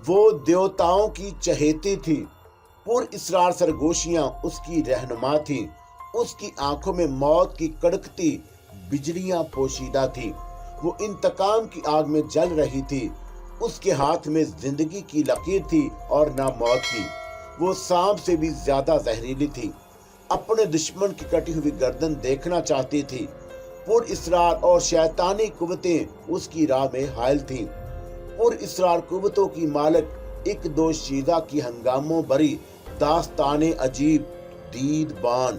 وہ دیوتاؤں کی چہیتی تھی، پر اسرار سرگوشیاں اس کی رہنما تھیں، اس کی آنکھوں میں موت کی کڑکتی بجلیاں پوشیدہ تھیں، وہ انتقام کی آگ میں جل رہی تھی، اس کے ہاتھ میں زندگی کی لکیر تھی اور نہ موت کی، وہ سانپ سے بھی زیادہ زہریلی تھی، اپنے دشمن کی کٹی ہوئی گردن دیکھنا چاہتی تھی، پر اسرار اور شیطانی قوتیں اس کی راہ میں حائل تھیں، پر اسرار قوتوں کی مالک ایک دو شیدہ کی ہنگاموں بری داستان عجیب دید بان۔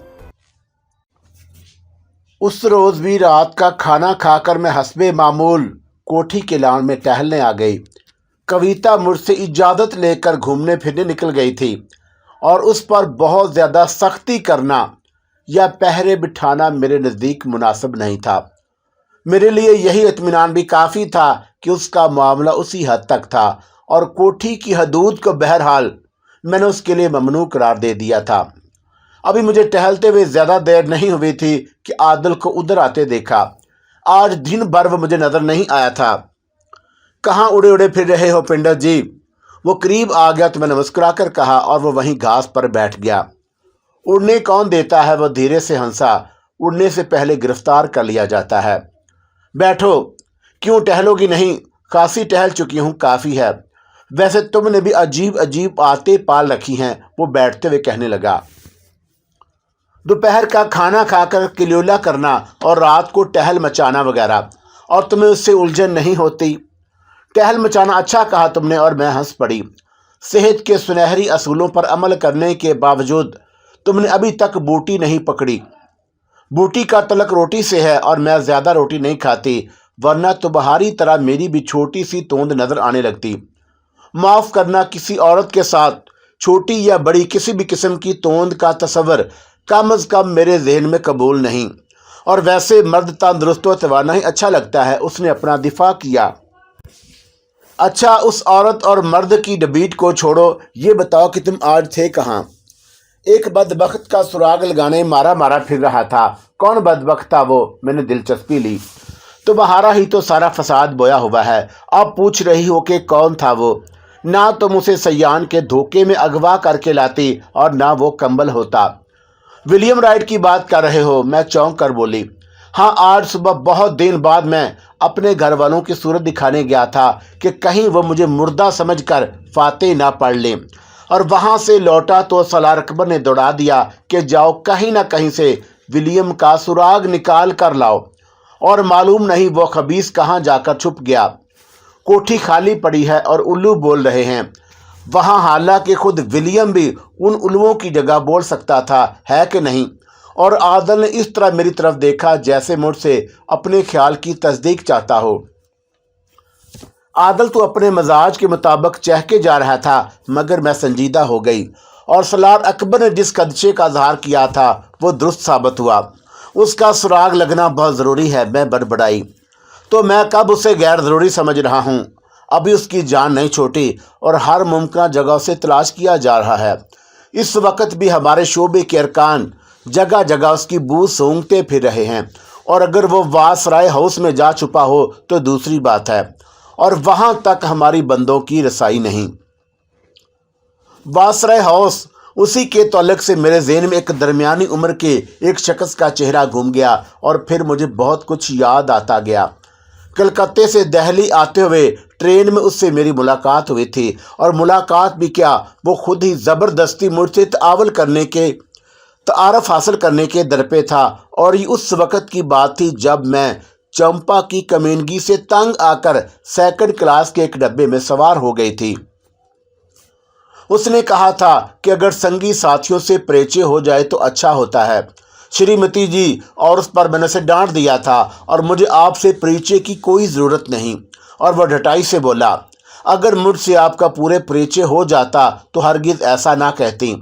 اس روز بھی رات کا کھانا کھا کر میں حسب معمول کوٹھی کے لان میں ٹہلنے آ گئی۔ کویتا مجھ سے اجازت لے کر گھومنے پھرنے نکل گئی تھی، اور اس پر بہت زیادہ سختی کرنا یا پہرے بٹھانا میرے نزدیک مناسب نہیں تھا۔ میرے لیے یہی اطمینان بھی کافی تھا کہ اس کا معاملہ اسی حد تک تھا، اور کوٹھی کی حدود کو بہرحال میں نے اس کے لیے ممنوع قرار دے دیا تھا۔ ابھی مجھے ٹہلتے ہوئے زیادہ دیر نہیں ہوئی تھی کہ عادل کو ادھر آتے دیکھا۔ آج دن بھر وہ مجھے نظر نہیں آیا تھا۔ کہاں اڑے اڑے پھر رہے ہو پنڈت جی؟ وہ قریب آ گیا تو میں نے مسکرا کر کہا، اور وہ وہیں گھاس پر بیٹھ گیا۔ اڑنے کون دیتا ہے؟ وہ دھیرے سے ہنسا۔ اڑنے سے پہلے گرفتار کر لیا جاتا ہے۔ بیٹھو۔ کیوں ٹہلو گی نہیں؟ خاصی ٹہل چکی ہوں، کافی ہے۔ ویسے تم نے بھی عجیب عجیب عادتیں پال رکھی ہیں، وہ بیٹھتے ہوئے کہنے لگا۔ دوپہر کا کھانا کھا کر کلیولہ کرنا اور رات کو ٹہل مچانا وغیرہ، اور تمہیں اس سے الجھن نہیں ہوتی؟ ٹہل مچانا اچھا کہا تم نے، اور میں ہنس پڑی۔ صحت کے سنہری اصولوں پر عمل کرنے کے باوجود تم نے ابھی تک بوٹی نہیں پکڑی۔ بوٹی کا تعلق روٹی سے ہے، اور میں زیادہ روٹی نہیں کھاتی، ورنہ تمہاری طرح میری بھی چھوٹی سی توند نظر آنے لگتی۔ معاف کرنا، کسی عورت کے ساتھ چھوٹی یا بڑی کسی بھی قسم کی توند کا تصور کم از کم میرے ذہن میں قبول نہیں، اور ویسے مرد تندرست و توانا ہی اچھا لگتا ہے۔ اس نے اپنا دفاع کیا۔ اچھا، اس عورت اور مرد کی ڈبیٹ کو چھوڑو، یہ بتاؤ کہ تم آج تھے کہاں؟ ایک بدبخت کا سراغ لگانے مارا پھر رہا تھا۔ کون بدبخت تھا وہ؟ میں نے دلچسپی لی۔ تمہارا ہی تو سارا فساد بویا ہوا ہے، اب پوچھ رہی ہو کہ کون تھا وہ؟ نہ تم اسے سیان کے دھوکے میں اغوا کر کے لاتی، اور نہ وہ کمبل ہوتا۔ ولیم رائٹ کی بات کر رہے ہو؟ میں چونک کر بولی۔ ہاں، آج صبح بہت دن بعد میں اپنے گھر والوں کی صورت دکھانے گیا تھا کہ کہیں وہ مجھے مردہ سمجھ کر فاتح نہ پڑھ لیں، اور وہاں سے لوٹا تو سالار اکبر نے دوڑا دیا کہ جاؤ کہیں نہ کہیں سے ولیم کا سراغ نکال کر لاؤ، اور معلوم نہیں وہ خبیث کہاں جا کر چھپ گیا۔ کوٹھی خالی پڑی ہے اور الو بول رہے ہیں وہاں، حالانکہ خود ولیم بھی ان الوؤں کی جگہ بول سکتا تھا، ہے کہ نہیں؟ اور عادل نے اس طرح میری طرف دیکھا جیسے مجھ سے اپنے خیال کی تصدیق چاہتا ہو۔ عادل تو اپنے مزاج کے مطابق چہکے جا رہا تھا، مگر میں سنجیدہ ہو گئی، اور سالار اکبر نے جس خدشے کا اظہار کیا تھا وہ درست ثابت ہوا۔ اس کا سراغ لگنا بہت ضروری ہے، میں بڑبڑائی۔ تو میں کب اسے غیر ضروری سمجھ رہا ہوں؟ ابھی اس کی جان نہیں چھوٹی، اور ہر ممکنہ جگہ سے تلاش کیا جا رہا ہے۔ اس وقت بھی ہمارے شعبے کے ارکان جگہ جگہ اس کی بو سونگتے پھر رہے ہیں، اور اگر وہ وائسرائے ہاؤس میں جا چھپا ہو تو دوسری بات ہے، اور وہاں تک ہماری بندوں کی رسائی نہیں۔ وائسرائے ہاؤس، اسی کے تعلق سے میرے ذہن میں ایک درمیانی عمر کے ایک شخص کا چہرہ گھوم گیا، اور پھر مجھے بہت کچھ یاد آتا گیا۔ کلکتے سے دہلی آتے ہوئے ٹرین میں اس سے میری ملاقات ہوئی تھی، اور ملاقات بھی کیا، وہ خود ہی زبردستی مجھ سے تعارف حاصل کرنے کے در پہ تھا، اور یہ اس وقت کی بات تھی جب میں چمپا کی کمینگی سے تنگ آ کر سیکنڈ کلاس کے ایک ڈبے میں سوار ہو گئی تھی۔ اس نے کہا تھا کہ اگر سنگی ساتھیوں سے پریچے ہو جائے تو اچھا ہوتا ہے شریمتی جی، اور اس پر میں نے اسے ڈانٹ دیا تھا، اور مجھے آپ سے پریچے کی کوئی ضرورت نہیں۔ اور وہ ڈٹائی سے بولا، اگر مجھ سے آپ کا پورے پریچے ہو جاتا تو ہرگز ایسا نہ کہتی۔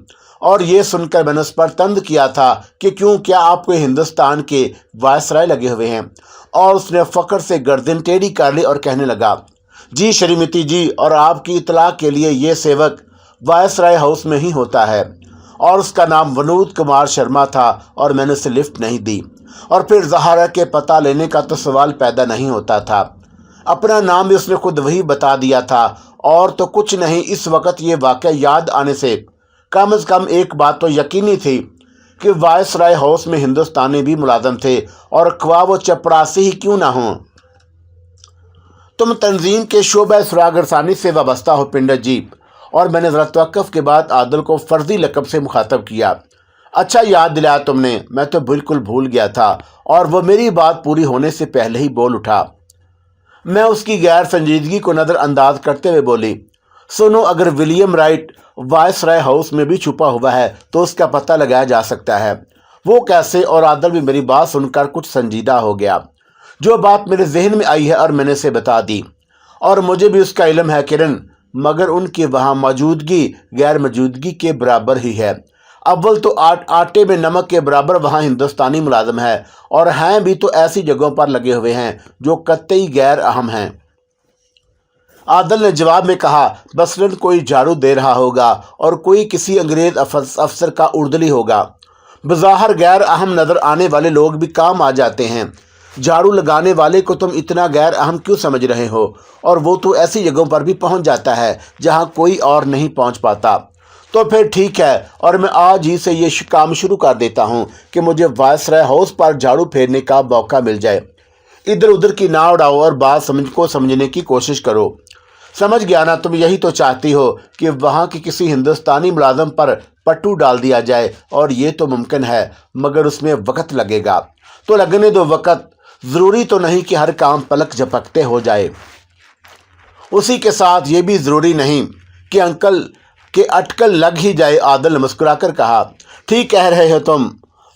اور یہ سن کر میں نے اس پر طنز کیا تھا کہ کیا آپ کو ہندوستان کے وائسرائے لگے ہوئے ہیں؟ اور اس نے فخر سے گردن ٹیڑھی کر لی اور کہنے لگا، جی شریمتی جی، اور آپ کی اطلاع کے لیے یہ سیوک وائسرائے ہاؤس میں ہی ہوتا ہے۔ اور اس کا نام ونود کمار شرما تھا، اور میں نے اسے لفٹ نہیں دی، اور پھر زہرا کے پتہ لینے کا تو سوال پیدا نہیں ہوتا تھا۔ अपना नाम भी उसने खुद वही बता दिया था। और तो कुछ नहीं, इस वक्त ये वाक़या याद आने से कम एक बात तो यकीनी थी कि वायसराय हाउस में हिंदुस्तानी भी मुलाजिम थे, और ख्वाह वो चपड़ासी ही क्यों ना हों। तुम तंजीम के शोबा सुरागरसानी से वाबस्ता हो पिंडत जी। और मैंने ज़रा तवक्कुफ़ के बाद आदिल को फ़र्जी लक़ब से मुखातब किया। अच्छा याद दिलाया तुमने, मैं तो बिल्कुल भूल गया था। और वो मेरी बात पूरी होने से पहले ही बोल उठा। मैं उसकी गैर संजीदगी को नज़रअंदाज करते हुए बोली, सुनो, अगर विलियम राइट वायसराय हाउस में भी छुपा हुआ है तो उसका पता लगाया जा सकता है। वो कैसे? और आदिल भी मेरी बात सुनकर कुछ संजीदा हो गया। जो बात मेरे जहन में आई है और मैंने से बता दी, और मुझे भी उसका इल्म है किरण, मगर उनकी वहाँ मौजूदगी गैर मौजूदगी के बराबर ही है। अव्वल तो आटे में नमक के बराबर वहाँ हिंदुस्तानी मुलाजिम है, और हैं भी तो ऐसी जगहों पर लगे हुए हैं जो कतई गैर अहम हैं। आदिल ने जवाब में कहा, बसरन कोई झाड़ू दे रहा होगा और कोई किसी अंग्रेज अफसर का उर्दली होगा। बज़ाहिर गैर अहम नज़र आने वाले लोग भी काम आ जाते हैं। झाड़ू लगाने वाले को तुम इतना गैर अहम क्यों समझ रहे हो? और वो तो ऐसी जगहों पर भी पहुंच जाता है जहां कोई और नहीं पहुंच पाता। तो फिर ठीक है, और मैं आज ही से ये काम शुरू कर देता हूं कि मुझे वायसराय हाउस पर झाड़ू फेरने का मौका मिल जाए। इधर उधर की ना उड़ाओ और बात समझने की कोशिश करो। समझ गया ना, तुम यही तो चाहती हो कि वहाँ के किसी हिंदुस्तानी मुलाजिम पर पट्टू डाल दिया जाए, और ये तो मुमकिन है, मगर उसमें वक्त लगेगा। तो लगने दो वक्त, ज़रूरी तो नहीं कि हर काम पलक झपकते हो जाए। उसी के साथ ये भी ज़रूरी नहीं कि अंकल के अटकल लग ही जाए। आदिल ने मुस्कुराकर कहा, ठीक कह रहे हो तुम,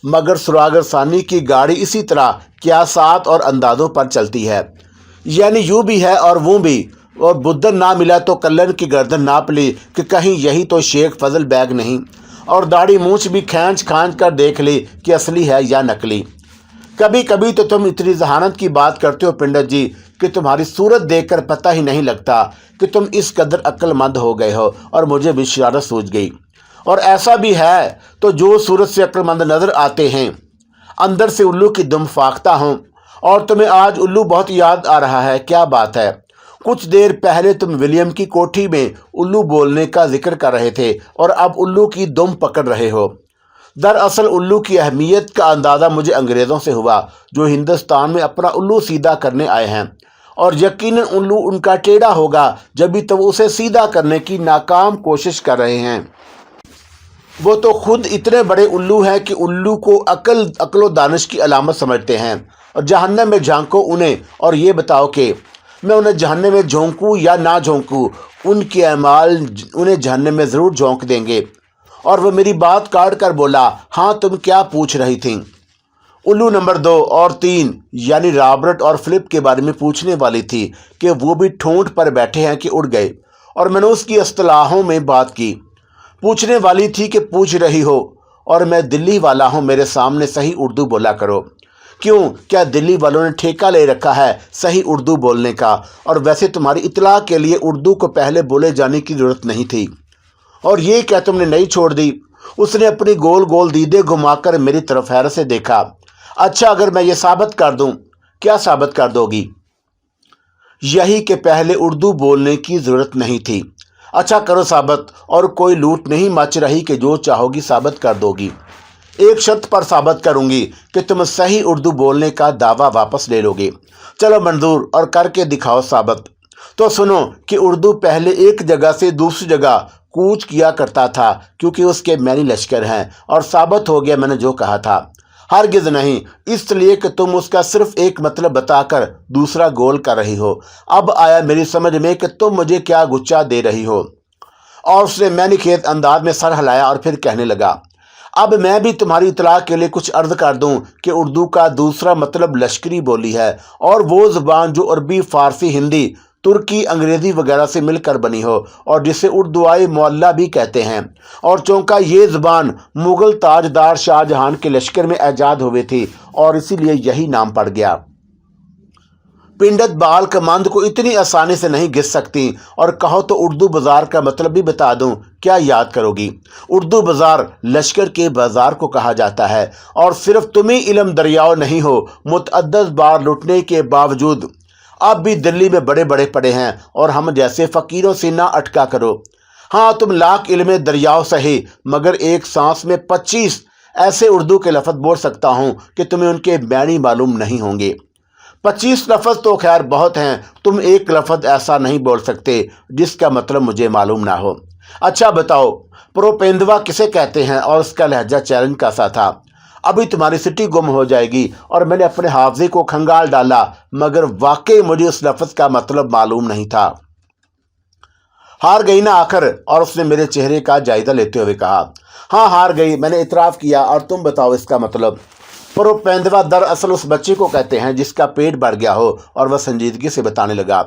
मगर सुरागरसानी की गाड़ी इसी तरह क़ियासात और अंदाज़ों पर चलती है, यानी यूँ भी है और वो भी। और बुद्धन ना मिला तो कल्लन की गर्दन नाप ली कि कहीं यही तो शेख फजल बैग नहीं, और दाढ़ी मूछ भी खींच कर देख ली कि असली है या नकली। कभी कभी तो तुम इतनी जहानत की बात करते हो पिंडत जी कि तुम्हारी सूरत देखकर पता ही नहीं लगता कि तुम इस कदर अक्लमंद हो गए हो, और मुझे भी शरारत सूझ गई। और ऐसा भी है तो जो सूरत से अक्लमंद नज़र आते हैं अंदर से उल्लू की दुम फाख्ता हूँ। और तुम्हें आज उल्लू बहुत याद आ रहा है, क्या बात है? कुछ देर पहले तुम विलियम की कोठी में उल्लू बोलने का जिक्र कर रहे थे, और अब उल्लू की दुम पकड़ रहे हो। दरअसल उल्लू की अहमियत का अंदाज़ा मुझे अंग्रेज़ों से हुआ, जो हिंदुस्तान में अपना उल्लू सीधा करने आए हैं। और यकीनन उल्लू उनका टेढ़ा होगा जब भी तुम उसे सीधा करने की नाकाम कोशिश कर रहे हैं। वो तो खुद इतने बड़े उल्लू हैं कि उल्लू को अक्ल दानिश की अलामत समझते हैं। और जहन्नम में झांको उन्हें, और ये बताओ कि मैं उन्हें जहन्नम में झोंकूँ या ना झोंकूँ, उनके अमाल उन्हें जहन्नम में ज़रूर झोंक देंगे। और वो मेरी बात काट कर बोला, हाँ तुम क्या पूछ रही थी? उल्लू नंबर 2 और 3 यानी रॉबर्ट और फिलिप के बारे में पूछने वाली थी कि वो भी ठोंठ पर बैठे हैं कि उड़ गए। और मैंने उसकी इस्तिलाहों में बात की। पूछने वाली थी कि पूछ रही हो, और मैं दिल्ली वाला हूँ, मेरे सामने सही उर्दू बोला करो। क्यों, क्या दिल्ली वालों ने ठेका ले रखा है सही उर्दू बोलने का? और वैसे तुम्हारी इतला के लिए उर्दू को पहले बोले जाने की ज़रूरत नहीं थी। और ये क्या तुमने नहीं छोड़ दी? उसने अपनी गोल गोल दीदे घुमाकर मेरी तरफ हैरत से देखा। अच्छा, अगर मैं ये साबित कर दूं? क्या साबित कर दोगी? यही कि पहले उर्दू बोलने की ज़रूरत नहीं थी। अच्छा करो साबित, और कोई लूट नहीं मच रही कि जो चाहोगी साबित कर दोगी। एक शर्त पर साबित करूंगी कि तुम सही उर्दू बोलने का दावा वापस ले लोगे। चलो मंजूर, और करके दिखाओ साबित। तो सुनो कि उर्दू पहले एक जगह से दूसरी जगह कूच किया करता था क्योंकि उसके मैनी लश्कर हैं, और साबित हो गया मैंने जो कहा था। हरगिज़ नहीं, इसलिए कि तुम उसका सिर्फ एक मतलब बताकर दूसरा गोल कर रही हो। अब आया मेरी समझ में कि तुम मुझे क्या गुच्चा दे रही हो। और उसने मैंने खेत अंदाज में सर हिलाया और फिर कहने लगा, अब मैं भी तुम्हारी इतला के लिए कुछ अर्ज कर दूं कि उर्दू का दूसरा मतलब लश्करी बोली है, और वो ज़ुबान जो अरबी, फ़ारसी, हिंदी, तुर्की, अंग्रेज़ी वगैरह से मिलकर बनी हो, और जिसे उर्दूआई मुअल्ला भी कहते हैं। और चूँकि ये ज़ुबान मुग़ल ताजदार शाहजहां के लश्कर में ईजाद हुई थी, और इसीलिए यही नाम पड़ गया। पिंडत बाल कमांद को इतनी आसानी से नहीं घिस सकती। और कहो तो उर्दू बाज़ार का मतलब भी बता दूं, क्या याद करोगी? उर्दू बाज़ार लश्कर के बाज़ार को कहा जाता है। और सिर्फ तुम ही इल्म दरियाओ नहीं हो, मुतअद्दिद बार लुटने के बावजूद अब भी दिल्ली में बड़े बड़े पड़े हैं और हम जैसे फ़कीरों से ना अटका करो। हाँ, तुम लाख इल्मे दरियाओं सही, मगर एक सांस में 25 ऐसे उर्दू के लफ्ज़ बोल सकता हूँ कि तुम्हें उनके मैनी मालूम नहीं होंगे। 25 लफ्ज़ तो खैर बहुत हैं, तुम एक लफ्ज़ ऐसा नहीं बोल सकते जिसका मतलब मुझे मालूम ना हो। अच्छा बताओ, प्रोपेंदवा किसे कहते हैं और उसका लहजा चैलेंज का सा था। अभी तुम्हारी सिटी गुम हो जाएगी। और मैंने अपने हाफजे को खंगाल डाला, मगर वाकई मुझे उस लफ्ज़ का मतलब मालूम नहीं था। हार गई ना आखिर? और उसने मेरे चेहरे का जायजा लेते हुए कहा। हाँ, हार गई, मैंने इतराफ़ किया। और तुम बताओ इसका मतलब? प्रोपेंदवा दरअसल उस बच्चे को कहते हैं जिसका पेट बढ़ गया हो। और वह संजीदगी से बताने लगा।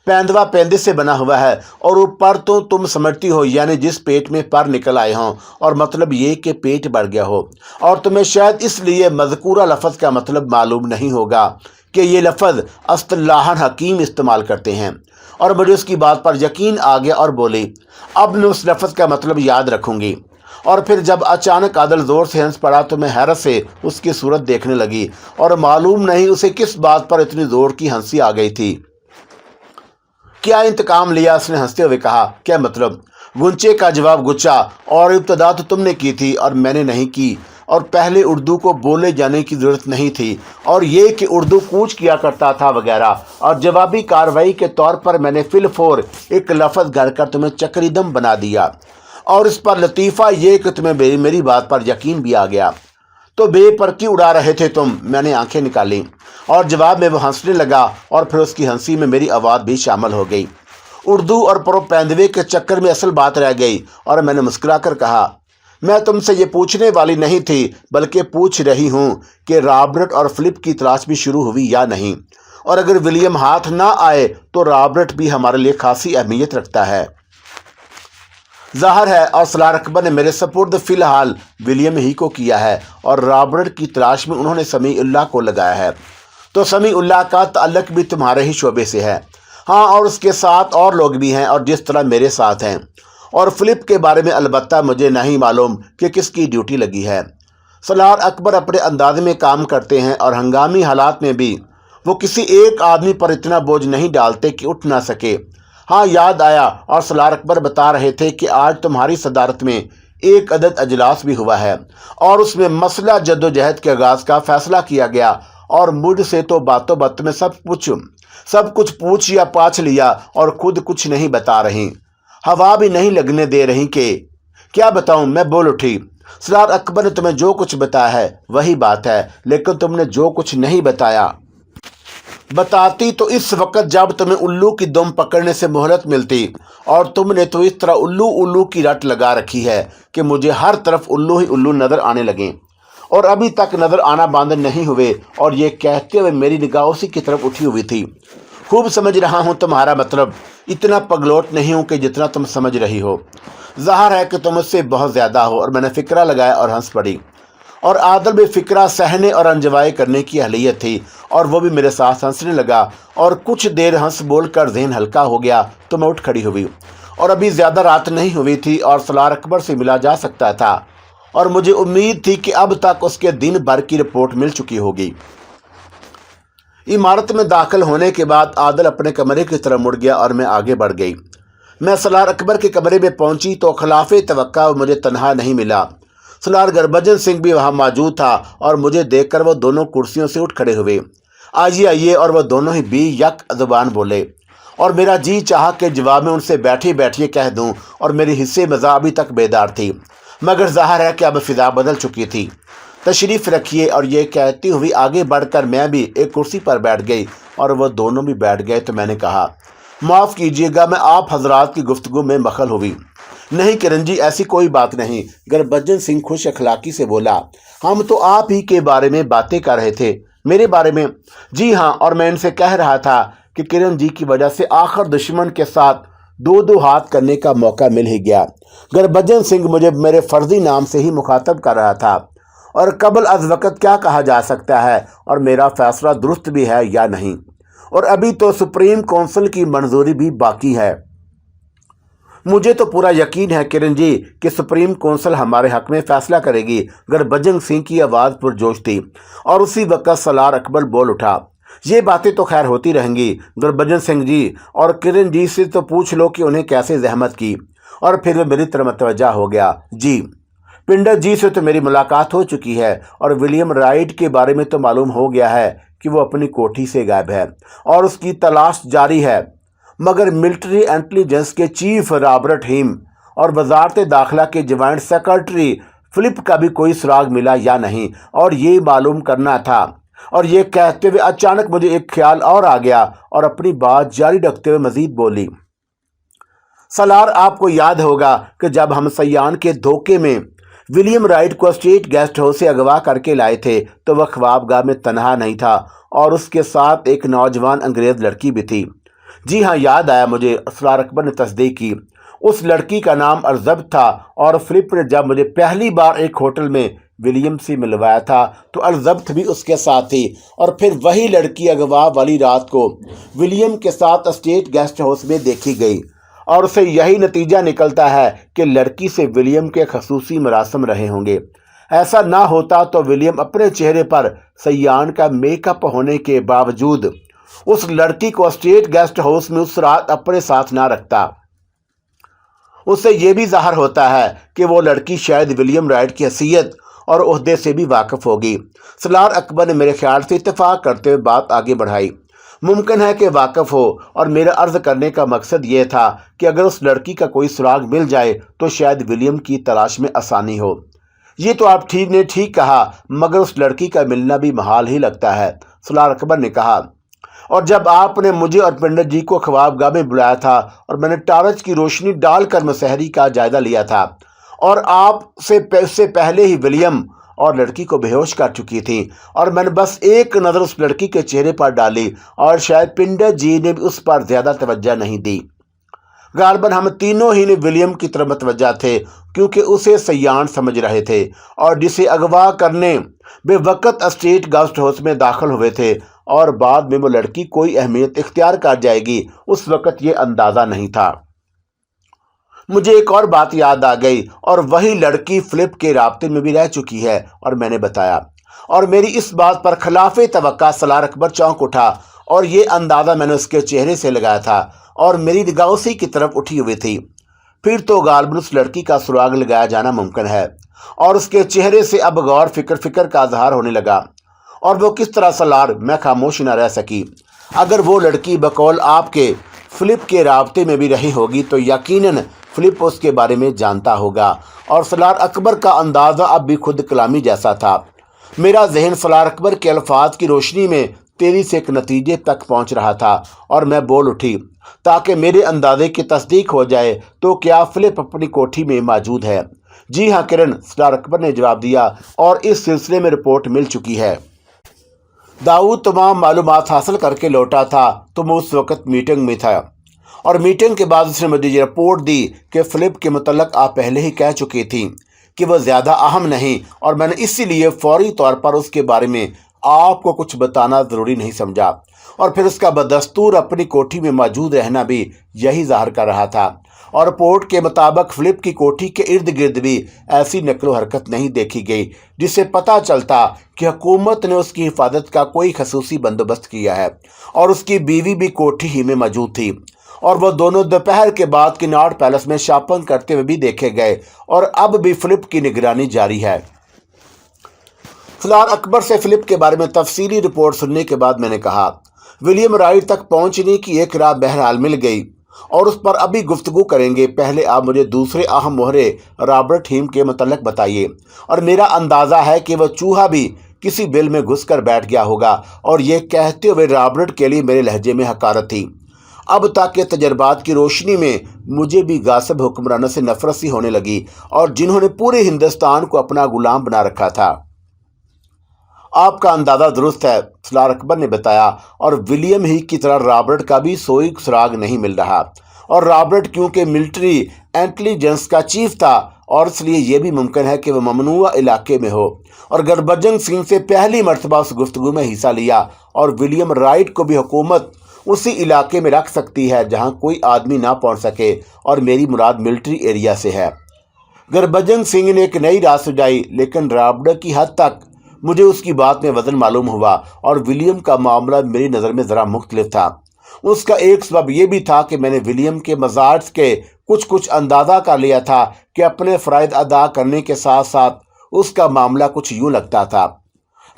पेंदवा पेंदे से बना हुआ है और ऊपर तो तुम समझती हो, यानी जिस पेट में पर निकल आए हों, और मतलब ये कि पेट बढ़ गया हो। और तुम्हें शायद इसलिए मज़कूरा लफ्ज़ का मतलब मालूम नहीं होगा कि ये लफ्ज़ अस्तिलाहन हकीम इस्तेमाल करते हैं। और मुझे उसकी बात पर यकीन आ गया और बोली, अब मैं उस लफ्ज़ का मतलब याद रखूँगी। और फिर जब अचानक आदल ज़ोर से हंस पड़ा तो मैं हैरत से उसकी सूरत देखने लगी और मालूम नहीं उसे किस बात पर इतनी ज़ोर की हंसी आ गई थी। क्या इंतकाम लिया? उसने हंसते हुए कहा। क्या मतलब? गुंचे का जवाब गुच्छा। और इब्तदा तो तुमने की थी और मैंने नहीं की। और पहले उर्दू को बोले जाने की ज़रूरत नहीं थी, और ये कि उर्दू कूच किया करता था वगैरह। और जवाबी कार्रवाई के तौर पर मैंने फिलफोर एक लफ्ज़ गढ़कर तुम्हें चक्रीदम बना दिया। और इस पर लतीफ़ा ये कि तुम्हें मेरी बात पर यकीन भी आ गया। तो बेपरकी उड़ा रहे थे तुम? मैंने आंखें निकाली और जवाब में वो हंसने लगा, और फिर उसकी हंसी में मेरी आवाज़ भी शामिल हो गई। उर्दू और प्रोपेंदवे के चक्कर में असल बात रह गई। और मैंने मुस्कुराकर कहा, मैं तुमसे ये पूछने वाली नहीं थी, बल्कि पूछ रही हूँ कि रॉबर्ट और फिलिप की तलाश भी शुरू हुई या नहीं। और अगर विलियम हाथ ना आए तो रॉबर्ट भी हमारे लिए खासी अहमियत रखता है। ज़ाहिर है, और सलार अकबर ने मेरे सपुर्द फ़िलहाल विलियम ही को किया है, और रॉबर्ट की तलाश में उन्होंने समीउल्लाह को लगाया है। तो समीउल्लाह का ताल्लुक भी तुम्हारे ही शोबे से है। हाँ, और उसके साथ और लोग भी हैं, और जिस तरह मेरे साथ हैं। और फिलिप के बारे में अलबत्ता मुझे नहीं मालूम कि किसकी ड्यूटी लगी है। सलार अकबर अपने अंदाजे में काम करते हैं, और हंगामी हालात में भी वो किसी एक आदमी पर इतना बोझ नहीं डालते कि उठ ना सके। हाँ, याद आया, और सलार अकबर बता रहे थे कि आज तुम्हारी सदारत में एक अदद अजलास भी हुआ है, और उसमें मसला जद्दोजहद के आगाज़ का फैसला किया गया। और मुझसे तो बातों बातों में सब कुछ पूछ या पाछ लिया, और खुद कुछ नहीं बता रही, हवा भी नहीं लगने दे रही कि क्या बताऊं। मैं बोल उठी, सलार अकबर ने तुम्हें जो कुछ बताया है वही बात है, लेकिन तुमने जो कुछ नहीं बताती तो इस वक्त जब तुम्हें उल्लू की दुम पकड़ने से मोहलत मिलती। और तुमने तो इस तरह उल्लू उल्लू की रट लगा रखी है कि मुझे हर तरफ उल्लू ही उल्लू नज़र आने लगे, और अभी तक नज़र आना बंद नहीं हुए। और ये कहते हुए मेरी निगाह उसी की तरफ उठी हुई थी। खूब समझ रहा हूँ तुम्हारा मतलब, इतना पगलोट नहीं हूँ कि जितना तुम समझ रही हो। ज़ाहिर है कि तुम उससे बहुत ज़्यादा हो। और मैंने फ़िक्रा लगाया और हंस पड़ी। और आदल में फ़िक्रा सहने और अंजवाई करने की अहलियत थी, और वो भी मेरे साथ हंसने लगा। और कुछ देर हंस बोल कर जहन हल्का हो गया तो मैं उठ खड़ी हुई। और अभी ज़्यादा रात नहीं हुई थी और सलार अकबर से मिला जा सकता था, और मुझे उम्मीद थी कि अब तक उसके दिन भर की रिपोर्ट मिल चुकी होगी। इमारत में दाखिल होने के बाद आदल अपने कमरे की तरफ मुड़ गया और मैं आगे बढ़ गई। मैं सलार अकबर के कमरे में पहुंची तो खिलाफे तवक्का मुझे तन्हा नहीं मिला। सलार गुरबचन सिंह भी वहां मौजूद था, और मुझे देखकर वो दोनों कुर्सियों से उठ खड़े हुए। आइए आइए, और वह दोनों ही बी यक ज़ुबान बोले। और मेरा जी चाहा कि जवाब में उनसे बैठिए बैठिए कह दूं, और मेरी हिस्से मज़ा अभी तक बेदार थी, मगर ज़ाहिर है कि अब फ़िज़ा बदल चुकी थी। तशरीफ़ रखिए। और ये कहती हुई आगे बढ़कर मैं भी एक कुर्सी पर बैठ गई, और वह दोनों भी बैठ गए। तो मैंने कहा, माफ़ कीजिएगा, मैं आप हजरात की गुफ्तगू में दखल हुई। नहीं किरण जी, ऐसी कोई बात नहीं। गुरबचन सिंह खुश अखलाकी से बोला, हम तो आप ही के बारे में बातें कर रहे थे। मेरे बारे में? जी हाँ, और मैं इनसे कह रहा था कि किरण जी की वजह से आखिर दुश्मन के साथ दो दो हाथ करने का मौका मिल ही गया। गुरबचन सिंह मुझे मेरे फर्जी नाम से ही मुखातब कर रहा था, और कबल अज वक़्त क्या कहा जा सकता है, और मेरा फैसला दुरुस्त भी है या नहीं। और अभी तो सुप्रीम काउंसिल की मंजूरी भी बाकी है। मुझे तो पूरा यकीन है किरण जी कि सुप्रीम काउंसिल हमारे हक में फैसला करेगी। गुरबचन सिंह की आवाज़ पुरजोश थी। और उसी वक्त सलार अकबर बोल उठा, یہ باتیں تو خیر ہوتی رہیں گی گربجن سنگھ جی، اور کرن جی سے تو پوچھ لو کہ انہیں کیسے زحمت کی۔ اور پھر وہ میری طرف متوجہ ہو گیا۔ جی، پنڈت جی سے تو میری ملاقات ہو چکی ہے، اور ولیم رائٹ کے بارے میں تو معلوم ہو گیا ہے کہ وہ اپنی کوٹھی سے غائب ہے اور اس کی تلاش جاری ہے، مگر ملٹری انٹیلیجنس کے چیف رابرٹ ہیم اور وزارت داخلہ کے جوائنٹ سیکرٹری فلپ کا بھی کوئی سراغ ملا یا نہیں، اور یہ معلوم کرنا تھا۔ اور یہ کہتے ہوئے اچانک مجھے ایک خیال اور آ گیا، اور اپنی بات جاری رکھتے ہوئے مزید بولی، سالار، آپ کو یاد ہوگا کہ جب ہم سیان کے دھوکے میں ولیم رائٹ کو اسٹیٹ گیسٹ ہاؤس سے اغوا کر کے لائے تھے تو وہ خوابگاہ میں تنہا نہیں تھا، اور اس کے ساتھ ایک نوجوان انگریز لڑکی بھی تھی۔ جی ہاں، یاد آیا مجھے، سالار اکبر نے تصدیق کی۔ اس لڑکی کا نام ارضبت تھا، اور فلپ نے جب مجھے پہلی بار ایک ہوٹل میں ولیم سے ملوایا تھا تو ارضبت بھی اس کے ساتھ تھی، اور پھر وہی لڑکی اغوا والی رات کو ولیم کے ساتھ اسٹیٹ گیسٹ ہاؤس میں دیکھی گئی، اور اسے یہی نتیجہ نکلتا ہے کہ لڑکی سے ولیم کے خصوصی مراسم رہے ہوں گے۔ ایسا نہ ہوتا تو ولیم اپنے چہرے پر سیان کا میک اپ ہونے کے باوجود اس لڑکی کو اسٹیٹ گیسٹ ہاؤس میں اس رات اپنے ساتھ نہ رکھتا۔ اس سے یہ بھی ظاہر ہوتا ہے کہ وہ لڑکی شاید ولیم رائٹ کی حیثیت اور عہدے سے بھی واقف ہوگی۔ سالار اکبر نے میرے خیال سے اتفاق کرتے ہوئے بات آگے بڑھائی۔ ممکن ہے کہ واقف ہو، اور میرا عرض کرنے کا مقصد یہ تھا کہ اگر اس لڑکی کا کوئی سراغ مل جائے تو شاید ولیم کی تلاش میں آسانی ہو۔ یہ تو آپ نے ٹھیک کہا، مگر اس لڑکی کا ملنا بھی محال ہی لگتا ہے، سالار اکبر نے کہا۔ اور جب آپ نے مجھے اور پنڈت جی کو خوابگاہ میں بلایا تھا اور میں نے ٹارچ کی روشنی ڈال کر مسحری کا جائزہ لیا تھا، اور آپ سے پہلے ہی ولیم اور لڑکی کو بے ہوش کر چکی تھی، اور میں نے بس ایک نظر اس لڑکی کے چہرے پر ڈالی، اور شاید پنڈت جی نے بھی اس پر زیادہ توجہ نہیں دی۔ غالباً ہم تینوں ہی نے ولیم کی طرف متوجہ تھے، کیونکہ اسے سیان سمجھ رہے تھے، اور جسے اغوا کرنے بے وقت اسٹیٹ گیسٹ ہاؤس میں داخل ہوئے تھے، اور بعد میں وہ لڑکی کوئی اہمیت اختیار کر جائے گی، اس وقت یہ اندازہ نہیں تھا۔ مجھے ایک اور بات یاد آ گئی، اور وہی لڑکی فلپ کے رابطے میں بھی رہ چکی ہے، اور میں نے بتایا، اور میری اس بات پر خلاف توقع سالار اکبر چونک اٹھا، اور یہ اندازہ میں نے اس کے چہرے سے لگایا تھا، اور میری نگاہ اسی کی طرف اٹھی ہوئی تھی۔ پھر تو غالباً اس لڑکی کا سراغ لگایا جانا ممکن ہے، اور اس کے چہرے سے اب غور فکر کا اظہار ہونے لگا۔ اور وہ کس طرح سالار، میں خاموش نہ رہ سکی۔ اگر وہ لڑکی بقول آپ کے فلپ کے رابطے میں بھی رہی ہوگی تو یقیناً فلپ اس کے بارے میں جانتا ہوگا، اور سالار اکبر کا اندازہ اب بھی خود کلامی جیسا تھا۔ میرا ذہن سالار اکبر کے الفاظ کی روشنی میں تیزی سے ایک نتیجے تک پہنچ رہا تھا، اور میں بول اٹھی، تاکہ میرے اندازے کی تصدیق ہو جائے تو کیا فلپ اپنی کوٹھی میں موجود ہے؟ جی ہاں کرن، سالار اکبر نے جواب دیا، اور اس سلسلے میں رپورٹ مل چکی ہے۔ داؤد تمام معلومات حاصل کر کے لوٹا تھا تو میں اس وقت میٹنگ میں تھا، اور میٹنگ کے بعد اس نے مجھے یہ رپورٹ دی کہ فلپ کے متعلق آپ پہلے ہی کہہ چکی تھیں کہ وہ زیادہ اہم نہیں، اور میں نے اسی لیے فوری طور پر اس کے بارے میں آپ کو کچھ بتانا ضروری نہیں سمجھا، اور پھر اس کا بدستور اپنی کوٹھی میں موجود رہنا بھی یہی ظاہر کر رہا تھا۔ اور رپورٹ کے مطابق فلپ کی کوٹھی کے ارد گرد بھی ایسی نقل و حرکت نہیں دیکھی گئی جس سے پتہ چلتا کہ حکومت نے اس کی حفاظت کا کوئی خصوصی بندوبست کیا ہے، اور اس کی بیوی بھی کوٹھی ہی میں موجود تھی، اور وہ دونوں دوپہر کے بعد کناٹ پیلس میں شاپنگ کرتے ہوئے بھی دیکھے گئے، اور اب بھی فلپ کی نگرانی جاری ہے۔ سالار اکبر سے فلپ کے بارے میں تفصیلی رپورٹ سننے کے بعد میں نے کہا، ولیم رائٹ تک پہنچنے کی ایک راہ بہرحال مل گئی، اور اس پر ابھی گفتگو کریں گے۔ پہلے آپ مجھے دوسرے اہم مہرے رابرٹ ہیم کے متعلق بتائیے، اور میرا اندازہ ہے کہ وہ چوہا بھی کسی بل میں گھس کر بیٹھ گیا ہوگا۔ اور یہ کہتے ہوئے رابرٹ کے لیے میرے لہجے میں حقارت تھی۔ اب تک کے تجربات کی روشنی میں مجھے بھی غاصب حکمرانوں سے نفرت سی ہونے لگی، اور جنہوں نے پورے ہندوستان کو اپنا غلام بنا رکھا تھا۔ آپ کا اندازہ درست ہے، سالار اکبر نے بتایا، اور ولیم ہی کی طرح رابرٹ کا بھی سوئی سراغ نہیں مل رہا، اور رابرٹ کیونکہ ملٹری انٹیلیجنس کا چیف تھا، اور اس لیے یہ بھی ممکن ہے کہ وہ ممنوعہ علاقے میں ہو، اور گربجن سنگھ سے پہلی مرتبہ اس گفتگو میں حصہ لیا، اور ولیم رائٹ کو بھی حکومت اسی علاقے میں رکھ سکتی ہے جہاں کوئی آدمی نہ پہنچ سکے، اور میری مراد ملٹری ایریا سے ہے۔ گربجن سنگھ نے ایک نئی راہ سجائی، لیکن رابرٹ کی حد تک मुझे उसकी बात में वजन मालूम हुआ और विलियम का मामला मेरी नज़र में ज़रा मुख्तलिफ था। उसका एक सबब यह भी था कि मैंने विलियम के मजाज के कुछ अंदाज़ा कर लिया था कि अपने फ़राइज़ अदा करने के साथ साथ उसका मामला कुछ यूँ लगता था।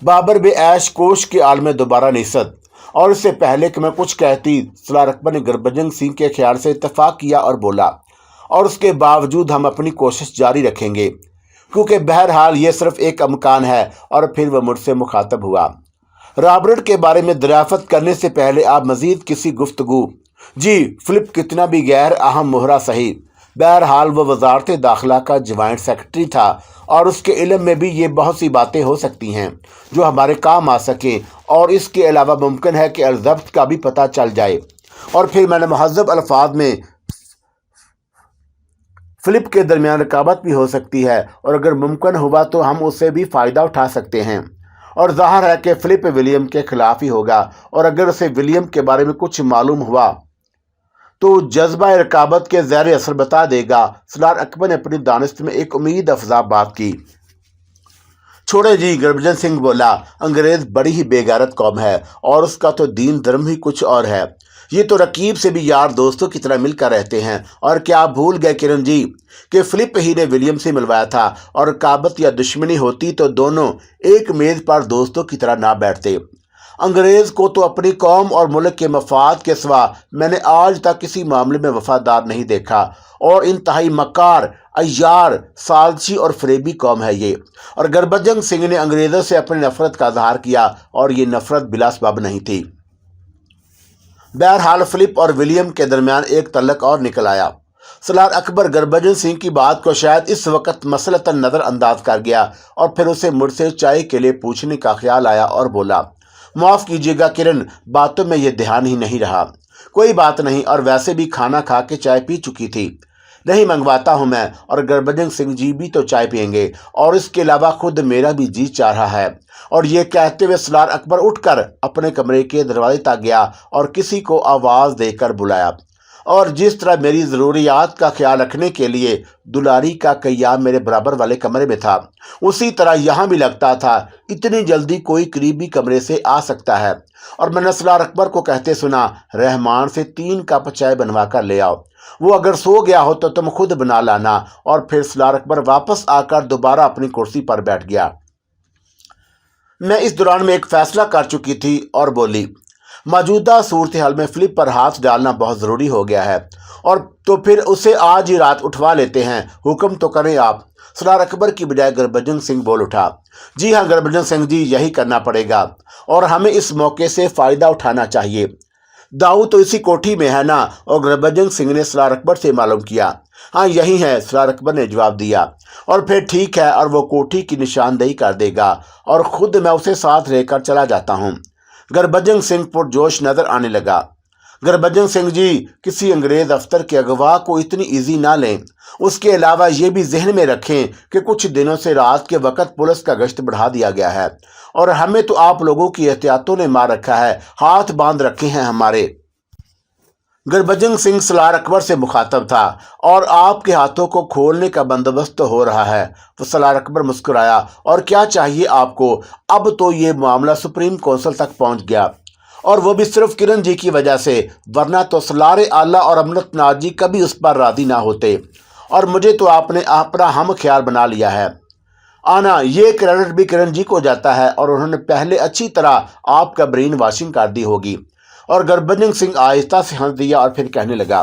बाबर बे ऐश कोश के आलम दोबारा निसत, और इससे पहले कि मैं कुछ कहती, सलार अकबर ने गुरबचन सिंह के ख्याल से इत्तफाक किया और बोला, और उसके बावजूद हम अपनी कोशिश जारी रखेंगे, क्योंकि बहरहाल ये सिर्फ एक अमकान है। और फिर वह मुझसे मुखातब हुआ, रॉबर्ट के बारे में दरियाफ्त करने से पहले आप मजीद किसी गुफ्तगू? जी, फिलिप कितना भी गैर अहम मोहरा सही, बहरहाल वह वजारत दाखिला का ज्वाइंट सेक्रेटरी था और उसके इल्म में भी ये बहुत सी बातें हो सकती हैं जो हमारे काम आ सकें, और इसके अलावा मुमकिन है कि अलजब्त का भी पता चल जाए। और फिर मैंने महज़ब अल्फाज में फिलिप के दरमियान रकाबत भी हो सकती है, और अगर मुमकिन हुआ तो हम उससे भी फ़ायदा उठा सकते हैं। और ज़ाहिर है कि फिलिप विलियम के ख़िलाफ़ ही होगा, और अगर उसे विलियम के बारे में कुछ मालूम हुआ तो जज्बा रकाबत के ज़ैर असर बता देगा। सलार अकबर ने अपनी दानिश में एक उम्मीद अफजा बात की। छोड़े जी, गुरबचन सिंह बोला, अंग्रेज़ बड़ी ही बेगैरत कौम है और उसका तो दीन धर्म ही कुछ और है। ये तो रकीब से भी यार दोस्तों की तरह मिलकर रहते हैं। और क्या आप भूल गए किरण जी कि फिलिप ही ने विलियम से मिलवाया था, और रकाबत या दुश्मनी होती तो दोनों एक मेज़ पर दोस्तों की तरह ना बैठते। अंग्रेज़ को तो अपनी कौम और मुल्क के मफाद के सिवा मैंने आज तक किसी मामले में वफादार नहीं देखा, और इंतहाई मकार, अय्यार, साजिशी और फरेबी कौम है ये। और गुरबचन सिंह ने अंग्रेज़ों से अपनी नफरत का इजहार किया, और ये नफरत बिला सबब नहीं थी। बहरहाल फिलिप और विलियम के दरमियान एक तल्लक और निकल आया। सलार अकबर गुरबचन सिंह की बात को शायद इस वक्त मसलतन नज़रअंदाज कर गया, और फिर उसे मुझसे चाय के लिए पूछने का ख्याल आया और बोला, माफ़ कीजिएगा किरण, बातों में यह ध्यान ही नहीं रहा। कोई बात नहीं, और वैसे भी खाना खा के चाय पी चुकी थी। नहीं मंगवाता हूँ मैं, और गुरबचन सिंह जी भी तो चाय पियेंगे, और इसके अलावा खुद मेरा भी जी चाह रहा है। और ये कहते हुए सलार अकबर उठकर अपने कमरे के दरवाजे तक गया और किसी को आवाज़ देकर बुलाया। और जिस तरह मेरी ज़रूरियात का ख्याल रखने के लिए दुलारी का कय्याम मेरे बराबर वाले कमरे में था, उसी तरह यहाँ भी लगता था इतनी जल्दी कोई करीबी कमरे से आ सकता है। और मैंने सलार अकबर को कहते सुना, रहमान से 3 कप चाय बनवा कर ले आओ, वो अगर सो गया हो तो तुम खुद बना लाना। और फिर सलार अकबर वापस आकर दोबारा अपनी कुर्सी पर बैठ गया। मैं इस दौरान में एक फ़ैसला कर चुकी थी और बोली, मौजूदा सूरत हाल में फिलिप पर हाथ डालना बहुत ज़रूरी हो गया है, और तो फिर उसे आज ही रात उठवा लेते हैं। हुक्म तो करें आप। सलार अकबर की बजाय गुरबचन सिंह बोल उठा, जी हाँ गुरबचन सिंह जी, यही करना पड़ेगा, और हमें इस मौके से फ़ायदा उठाना चाहिए। दाऊ तो इसी कोठी में है ना? और गुरबचन सिंह ने सलार अकबर से मालूम किया। हाँ यही है, सलार अकबर ने जवाब दिया। और फिर ठीक है, और वो कोठी की निशानदेही कर देगा, और ख़ुद मैं उसे साथ लेकर चला जाता हूँ। गुरबचन सिंह पुरजोश नज़र आने लगा। गुरबचन सिंह जी, किसी अंग्रेज़ अफसर के अगवा को इतनी ईजी ना लें। उसके अलावा ये भी जहन में रखें कि कुछ दिनों से रात के वक्त पुलिस का गश्त बढ़ा दिया गया है, और हमें तो आप लोगों की एहतियातों ने मार रखा है, हाथ बांध रखे हैं हमारे। गुरबचन सिंह सलार अकबर से मुखातब था, और आपके हाथों को खोलने का बंदोबस्त तो हो रहा है। तो सलार अकबर मुस्कुराया, और क्या चाहिए आपको? अब तो ये मामला सुप्रीम कौंसिल तक पहुंच गया, और वो भी सिर्फ किरण जी की वजह से, वरना तो सलार आला और अमृत नाथ जी कभी उस पर राजी ना होते, और मुझे तो आपने अपना हम ख्याल बना लिया है। आना, ये क्रेडिट भी किरण जी को जाता है, और उन्होंने पहले अच्छी तरह आपका ब्रेन वॉशिंग कर दी होगी। और गुरबचन सिंह आहिस्ता से हंस दिया और फिर कहने लगा,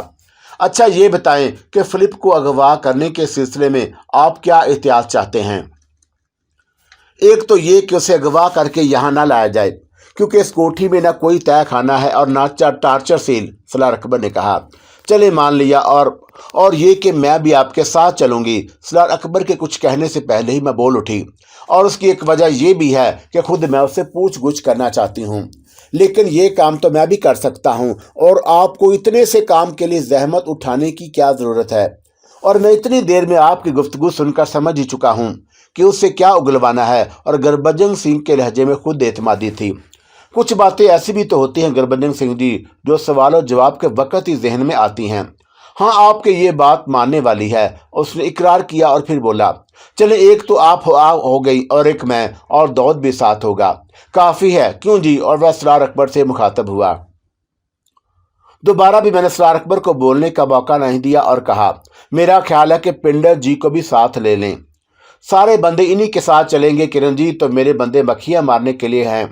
अच्छा ये बताएं कि फिलिप को अगवा करने के सिलसिले में आप क्या एहतियात चाहते हैं? एक तो ये कि उसे अगवा करके यहाँ ना लाया जाए, क्योंकि इस कोठी में ना कोई तय खाना है और ना टार्चर सेल। सलार अकबर ने कहा, चले मान लिया, और ये कि मैं भी आपके साथ चलूँगी। सलार अकबर के कुछ कहने से पहले ही मैं बोल उठी, और उसकी एक वजह यह भी है कि खुद मैं उससे पूछ गुछ करना चाहती हूँ, लेकिन ये काम तो मैं भी कर सकता हूँ, और आपको इतने से काम के लिए जहमत उठाने की क्या ज़रूरत है? और मैं इतनी देर में आपकी गुफ्तगू सुनकर समझ ही चुका हूँ कि उससे क्या उगलवाना है। और गुरबचन सिंह के लहजे में खुद एतमादी थी। कुछ बातें ऐसी भी तो होती हैं गुरबचन सिंह जी, जो सवाल और जवाब के वक्त ही जहन में आती हैं। हाँ, आपके ये बात मानने वाली है। उसने इकरार किया और फिर बोला, चले एक तो आप हो गई और एक मैं, और दाऊद भी साथ होगा। काफी है, क्यों जी? और वह असरार अकबर से मुखातब हुआ। दोबारा भी मैंने असरार अकबर को बोलने का मौका नहीं दिया और कहा, मेरा ख्याल है कि पिंडर जी को भी साथ ले लें। सारे बंदे इन्हीं के साथ चलेंगे किरण जी, तो मेरे बंदे मक्खियां मारने के लिए हैं।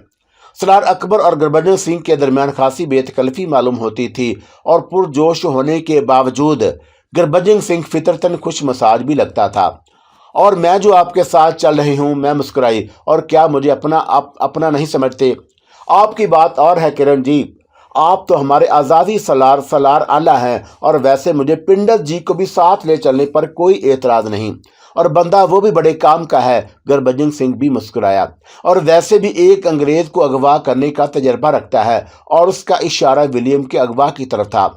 सलार अकबर और गुरबचन सिंह के दरमियान खासी बेतकल्फी मालूम होती थी, और पुरजोश होने के बावजूद गुरबचन सिंह फितरतन खुश मसाज भी लगता था। और मैं जो आपके साथ चल रही हूँ, मैं मुस्कुराई। और क्या मुझे अपना नहीं समझते? आपकी बात और है किरण जी, आप तो हमारे आज़ादी सलार आला हैं, और वैसे मुझे पिंडर जी को भी साथ ले चलने पर कोई एतराज़ नहीं, और बंदा वो भी बड़े काम का है। गुरबचन सिंह भी मुस्कुराया। और वैसे भी एक अंग्रेज को अगवा करने का तजर्बा रखता है, और उसका इशारा विलियम के अगवा की तरफ था।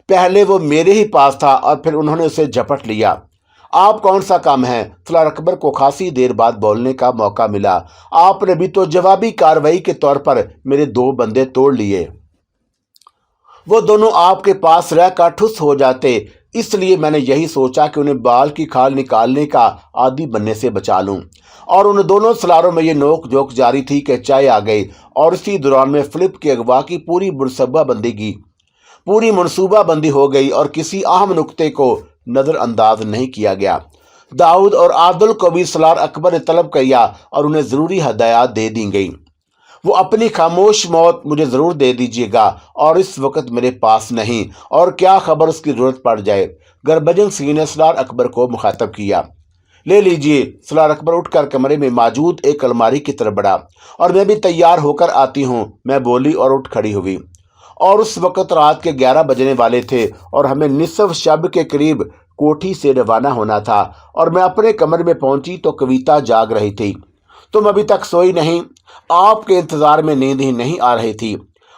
पहले वो मेरे ही पास था और फिर उन्होंने उसे झपट लिया। आप कौन सा काम है? सलार अकबर को खासी देर बाद बोलने का मौका मिला। आपने भी तो जवाबी कार्रवाई के तौर पर मेरे 2 बंदे तोड़ लिए। वो दोनों आपके पास रहकर ठुस हो जाते, इसलिए मैंने यही सोचा कि उन्हें बाल की खाल निकालने का आदी बनने से बचा लूं। और उन दोनों सलारों में ये नोक जोक जारी थी कि चाय आ गई, और इसी दौरान में फिलिप के अगवा की पूरी मनसूबाबंदी हो गई, और किसी अहम नुक्ते को नज़रअंदाज नहीं किया गया। दाऊद और आदल को भी सलार अकबर ने तलब किया, और उन्हें ज़रूरी हदायत दे दी गई। वो अपनी खामोश मौत मुझे ज़रूर दे दीजिएगा, और इस वक्त मेरे पास नहीं, और क्या खबर उसकी ज़रूरत पड़ जाए। गुरबचन सिंह ने सलार अकबर को मुखातब किया। ले लीजिए। सलार अकबर उठकर कमरे में मौजूद एक अलमारी की तरफ बढ़ा। और मैं भी तैयार होकर आती हूँ, मैं बोली और उठ खड़ी हुई। और उस वक्त रात के 11 बजने वाले थे, और हमें निसफ शब के करीब कोठी से रवाना होना था। और मैं अपने कमरे में पहुंची तो कविता जाग रही थी। तुम अभी तक सोई नहीं? आपके इंतजार में नींद ही नहीं आ रही थी।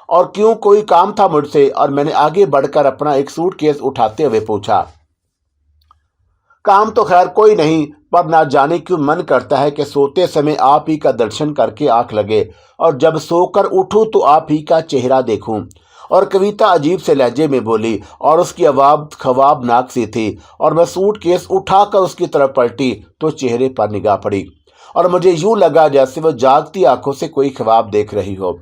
और क्यों, कोई काम था मुझसे? और मैंने आगे बढ़कर अपना एक सूटकेस उठाते हुए पूछा। काम तो खैर कोई नहीं, पर ना जाने क्यों मन करता है कि सोते समय आप ही का दर्शन करके आंख लगे, और जब सोकर उठूं तो आप ही का चेहरा देखूं। और कविता अजीब से लहजे में बोली, और उसकी आवाज़ ख्वाबनाक सी थी। और मैं सूटकेस उठाकर उसकी तरफ पलटी तो चेहरे पर निगाह पड़ी, और मुझे यूं लगा जैसे वो जागती आंखों से कोई ख्वाब देख रही हो।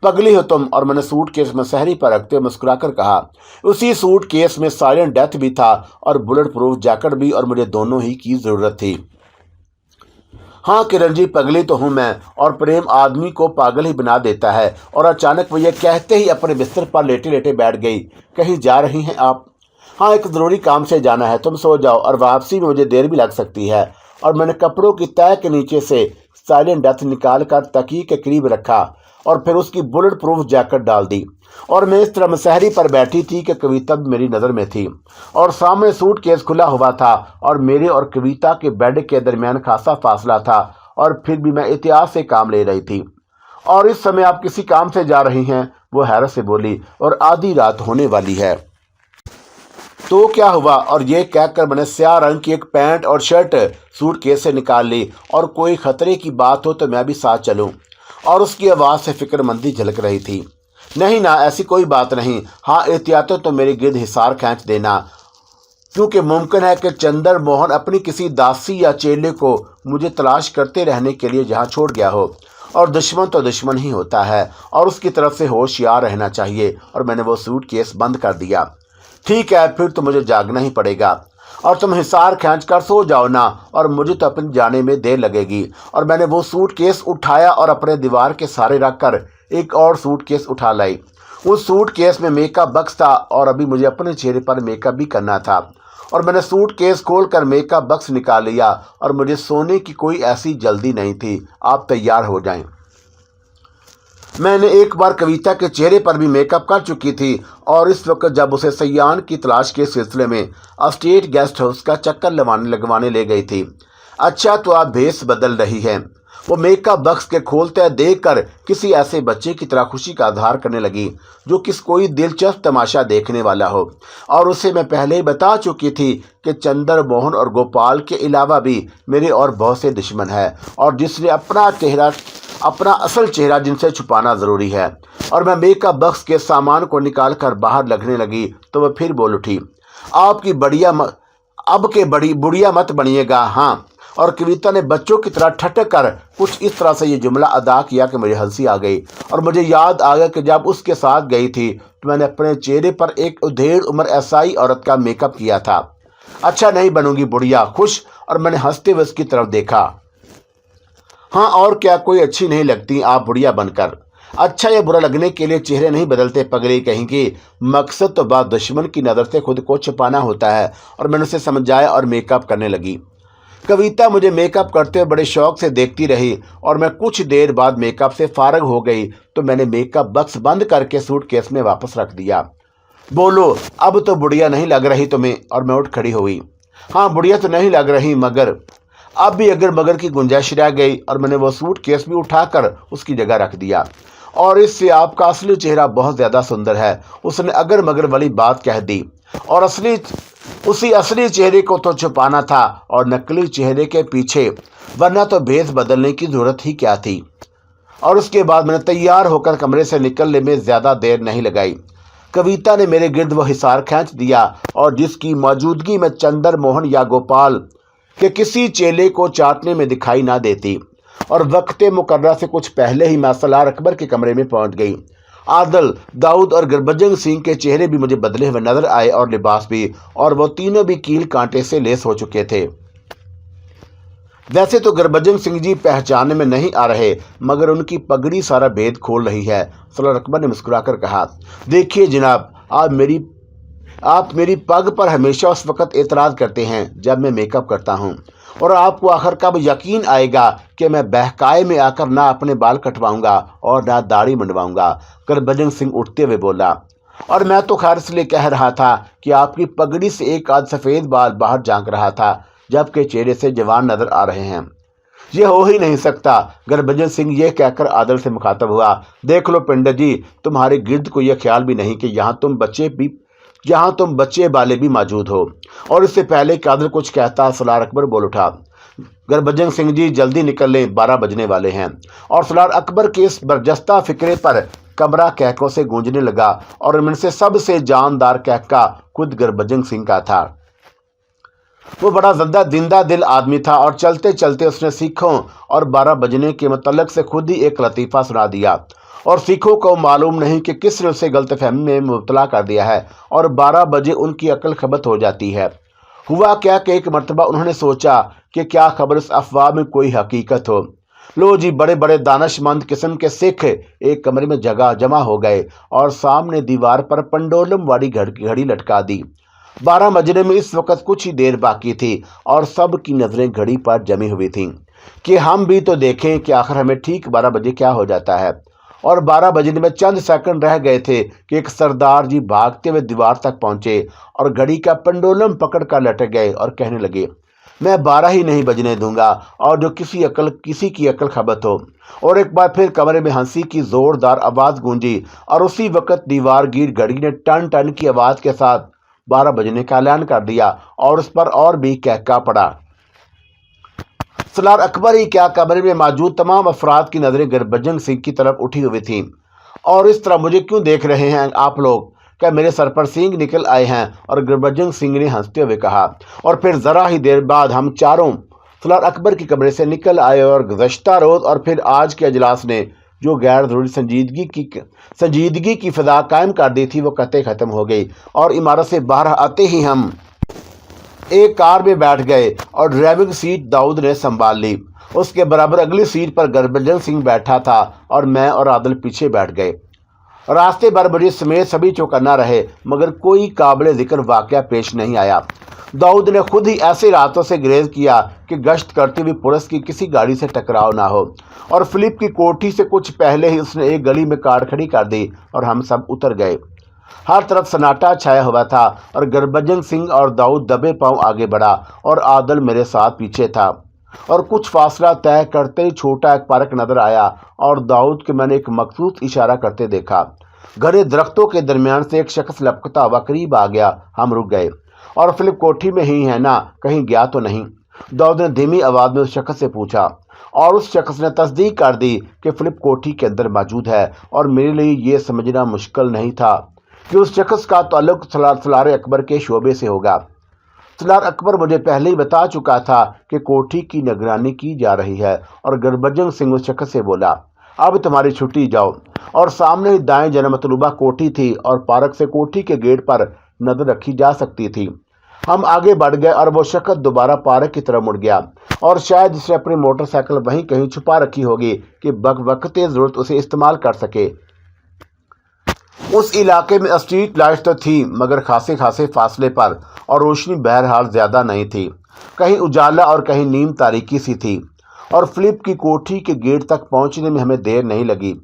पगली हो तुम? और मैंने सूटकेस में सहरी पर रखते मुस्कुराकर कहा। उसी सूटकेस में साइलेंट डेथ भी था, और बुलेट प्रूफ जैकेट भी, और मुझे दोनों ही की जरूरत थी। हाँ किरण जी, पगली तो हूँ मैं, और प्रेम आदमी को पागल ही बना देता है। और अचानक वो ये कहते ही अपने बिस्तर पर लेटे लेटे बैठ गई। कहीं जा रही हैं आप? हाँ, एक ज़रूरी काम से जाना है, तुम सो जाओ, और वापसी में मुझे देर भी लग सकती है। और मैंने कपड़ों की तह के नीचे से साइलेंट डेथ निकाल कर तकिए के करीब रखा, और फिर उसकी बुलेट प्रूफ जैकेट डाल दी। और मैं इस तरह मसहरी पर बैठी थी कि कविता भी मेरी नज़र में थी, और सामने सूटकेस खुला हुआ था, और मेरे और कविता के बेड के दरमियान खासा फासला था। और फिर भी मैं एहतियात से काम ले रही थी। और इस समय आप किसी काम से जा रही हैं? वो हैरत से बोली, और आधी रात होने वाली है। तो क्या हुआ? और ये कहकर मैंने स्याह रंग की एक पैंट और शर्ट सूटकेस से निकाल ली। और कोई खतरे की बात हो तो मैं भी साथ चलूं? और उसकी आवाज़ से फिक्रमंदी झलक रही थी। नहीं ना, ऐसी कोई बात नहीं। हाँ, एहतियातों तो मेरे गिर्द हिसार खींच देना, क्योंकि मुमकिन है कि चंद्र मोहन अपनी किसी दासी या चेले को मुझे तलाश करते रहने के लिए जहाँ छोड़ गया हो। और दुश्मन तो दुश्मन ही होता है, और उसकी तरफ से होशियार रहना चाहिए। और मैंने वो सूटकेस बंद कर दिया। ठीक है, फिर तो मुझे जागना ही पड़ेगा, और तुम हिसार खींच कर सो जाओ ना, और मुझे तो अपने जाने में देर लगेगी। और मैंने वो सूटकेस उठाया और अपने दीवार के सहारे रख कर एक और सूटकेस उठा लाई। उस सूटकेस में मेकअप बक्स था, और अभी मुझे अपने चेहरे पर मेकअप भी करना था। और मैंने सूटकेस खोलकर मेकअप बक्स निकाल लिया, और मुझे सोने की कोई ऐसी जल्दी नहीं थी। आप तैयार हो जाएं। मैंने एक बार कविता के चेहरे पर भी मेकअप कर चुकी थी, और इस वक्त जब उसे सयान की तलाश के सिलसिले में स्टेट गेस्ट हाउस का चक्कर लगवाने ले गई थी। अच्छा, तो आप भेस बदल रही हैं? वो मेकअप बक्स के खोलते देखकर किसी ऐसे बच्चे की तरह खुशी का इजहार करने लगी जो कोई दिलचस्प तमाशा देखने वाला हो। और उसे मैं पहले ही बता चुकी थी कि चंद्र मोहन और गोपाल के अलावा भी मेरे और बहुत से दुश्मन हैं, और जिसने अपना असल चेहरा जिनसे छुपाना ज़रूरी है। और मैं मेकअप बक्स के सामान को निकाल कर बाहर लगने लगी तो वह फिर बोल उठी। आप की बड़ी बुढ़िया मत बनिएगा, हाँ। और कविता ने बच्चों की तरह ठटक कर कुछ इस तरह से ये जुमला अदा किया कि मुझे हंसी आ गई। और मुझे याद आ गया कि जब उसके साथ गई थी तो मैंने अपने चेहरे पर एक उधेड़ उम्र ऐसाई औरत का मेकअप किया था। अच्छा नहीं बनूंगी बुढ़िया, खुश। और मैंने हंसते हुए उसकी तरफ देखा। हाँ और क्या, कोई अच्छी नहीं लगती आप बुढ़िया बनकर। अच्छा या बुरा लगने के लिए चेहरे नहीं बदलते पगड़ी कहीं की। मकसद तो बात दुश्मन की नज़र से खुद को छुपाना होता है। और मैंने उसे समझाया और मेकअप करने लगी। कविता मुझे मेकअप करते हुए बड़े शौक से देखती रही और मैं कुछ देर बाद मेकअप से फारग हो गई तो मैंने मेकअप बक्स बंद करके सूटकेस में वापस रख दिया। बोलो, अब तो बुढ़िया नहीं लग रही तुम्हें। और मैं उठ खड़ी हुई। हाँ बुढ़िया तो नहीं लग रही, मगर अब भी अगर मगर की गुंजाइश रह गई। और मैंने वो सूटकेस भी उठाकर उसकी जगह रख दिया। और इससे आपका असली चेहरा बहुत ज़्यादा सुंदर है, उसने अगर मगर वाली बात कह दी। और उसी असली चेहरे को तो छुपाना था और नकली चेहरे के पीछे, वरना तो भेस बदलने की जरूरत ही क्या थी। और उसके बाद मैंने तैयार होकर कमरे से निकलने में ज़्यादा देर नहीं लगाई। कविता ने मेरे गिर्द वो हिसार खींच दिया और जिसकी मौजूदगी में चंदर मोहन या गोपाल के किसी चेले को चाटने में दिखाई ना देती। और वक्ते मुकर्रा से कुछ पहले ही मैं सलार अकबर के कमरे में पहुंच गई। आदल, दाऊद और गुरबचन सिंह के चेहरे भी मुझे बदले हुए नजर आए और लिबास भी, और वो तीनों भी कील कांटे से लेस हो चुके थे। वैसे तो गुरबचन सिंह जी पहचानने में नहीं आ रहे, मगर उनकी पगड़ी सारा भेद खोल रही है। सलार अकबर ने मुस्कुराकर कहा, देखिए जनाब, आप मेरी पग पर हमेशा उस वक्त एतराज़ करते हैं जब मैं मेकअप करता हूँ, और आपको आखिर कब यकीन आएगा कि मैं बहकाए में आकर ना अपने बाल कटवाऊंगा और ना दाढ़ी मंडवाऊंगा। गुरबचन सिंह उठते हुए बोला, और मैं तो खैर इसलिए कह रहा था कि आपकी पगड़ी से एक आध सफ़ेद बाल बाहर झांक रहा था, जबकि चेहरे से जवान नजर आ रहे हैं। ये हो ही नहीं सकता। गुरबचन सिंह ये कहकर आदल से मुखातब हुआ, देख लो पंडित जी, तुम्हारे गिर्द को यह ख्याल भी नहीं कि यहाँ तुम बच्चे वाले भी मौजूद हो। और इससे पहले कि आदल कुछ कहता, सलार अकबर बोल उठा, गुरबचन सिंह जी जल्दी निकल लें, 12 बजने वाले हैं। और सलार अकबर के इस बरजस्ता फिक्रे पर कमरा कहकों से गूंजने लगा और इनमें से सबसे जानदार कहका खुद गुरबचन सिंह का था। वो बड़ा जिंदा दिल आदमी था और चलते चलते उसने सिखों और 12 बजने के मतलब से खुद ही एक लतीफ़ा सुना दिया। और सिखों को मालूम नहीं कि किसने उसे गलतफहमी में मुब्तला कर दिया है और 12 बजे उनकी अकल खबत हो जाती है। हुआ क्या कि एक मरतबा उन्होंने सोचा कि क्या खबर इस अफवाह में कोई हकीकत हो। लो जी, बड़े बड़े दानशमंद किस्म के सिख एक कमरे में जमा हो गए और सामने दीवार पर पंडोलम वाली घड़ी लटका दी। 12 बजने में इस वक्त कुछ ही देर बाकी थी और सब की नज़रें घड़ी पर जमी हुई थीं कि हम भी तो देखें कि आखिर हमें ठीक 12 बजे क्या हो जाता है। और 12 बजने में चंद सेकंड रह गए थे कि एक सरदार जी भागते हुए दीवार तक पहुंचे और घड़ी का पंडोलम पकड़ कर लटक गए और कहने लगे, मैं 12 ही नहीं बजने दूंगा और जो किसी की अकल खबत हो। और एक बार फिर कमरे में हंसी की जोरदार आवाज़ गूंजी और उसी वक्त दीवार गिर घड़ी ने टन टन की आवाज़ के साथ 12 बजने का ऐलान कर दिया और उस पर और भी कहका पड़ा। सलार अकबर ही क्या, कमरे में मौजूद तमाम अफराद की नज़रें गुरबचन सिंह की तरफ उठी हुई थीं। और इस तरह मुझे क्यों देख रहे हैं आप लोग? क्या मेरे सर पर सींग निकल आए हैं? और गुरबचन सिंह ने हंसते हुए कहा। और फिर ज़रा ही देर बाद हम चारों सलार अकबर के कमरे से निकल आए और गुज़श्ता रोज़ और फिर आज के अजलास ने जो गैर ज़रूरी संजीदगी की फ़िज़ा कायम कर दी थी वो कतई ख़त्म हो गई। और इमारत से बाहर आते ही हम एक कार में बैठ गए और ड्राइविंग सीट दाऊद ने संभाल ली। उसके बराबर अगली सीट पर गुरबचन सिंह बैठा था और मैं और आदल पीछे बैठ गए। रास्ते भर मुझे समेत सभी चौकन्ना रहे, मगर कोई काबिल जिक्र वाक़या पेश नहीं आया। दाऊद ने खुद ही ऐसे रातों से गुरेज किया कि गश्त करती हुई पुलिस की किसी गाड़ी से टकराव ना हो। और फिलिप की कोठी से कुछ पहले ही उसने एक गली में कार खड़ी कर दी और हम सब उतर गए। हर तरफ सन्नाटा छाया हुआ था और गुरबचन सिंह और दाऊद दबे पांव आगे बढ़ा और आदल मेरे साथ पीछे था। और कुछ फासला तय करते ही छोटा एक पार्क नजर आया और दाऊद के मैंने एक मखसूस इशारा करते देखा। घने दरख्तों के दरमियान से एक शख्स लपकता हुआ करीब आ गया। हम रुक गए। और फिलिप कोठी में ही है ना, कहीं गया तो नहीं? दाऊद ने धीमी आवाज़ में उस शख्स से पूछा और उस शख्स ने तस्दीक कर दी कि फिलिप कोठी के अंदर मौजूद है। और मेरे लिए ये समझना मुश्किल नहीं था کہ اس شخص کا تعلق سالار اکبر کے شعبے سے ہوگا۔ سالار اکبر مجھے پہلے ہی بتا چکا تھا کہ کوٹھی کی نگرانی کی جا رہی ہے، اور گربجن سنگھ اس شخص سے بولا، اب تمہاری چھٹی، جاؤ۔ اور سامنے ہی دائیں جنم مطلوبہ کوٹھی تھی اور پارک سے کوٹھی کے گیٹ پر نظر رکھی جا سکتی تھی۔ ہم آگے بڑھ گئے اور وہ شخص دوبارہ پارک کی طرف مڑ گیا، اور شاید اس نے اپنی موٹر سائیکل وہیں کہیں چھپا رکھی ہوگی کہ وقت ضرورت اسے استعمال کر سکے۔ اس علاقے میں اسٹریٹ لائٹ تو تھی، مگر خاصے فاصلے پر، اور روشنی بہرحال زیادہ نہیں تھی، کہیں اجالا اور کہیں نیم تاریکی سی تھی۔ اور فلپ کی کوٹھی کے گیٹ تک پہنچنے میں ہمیں دیر نہیں لگی۔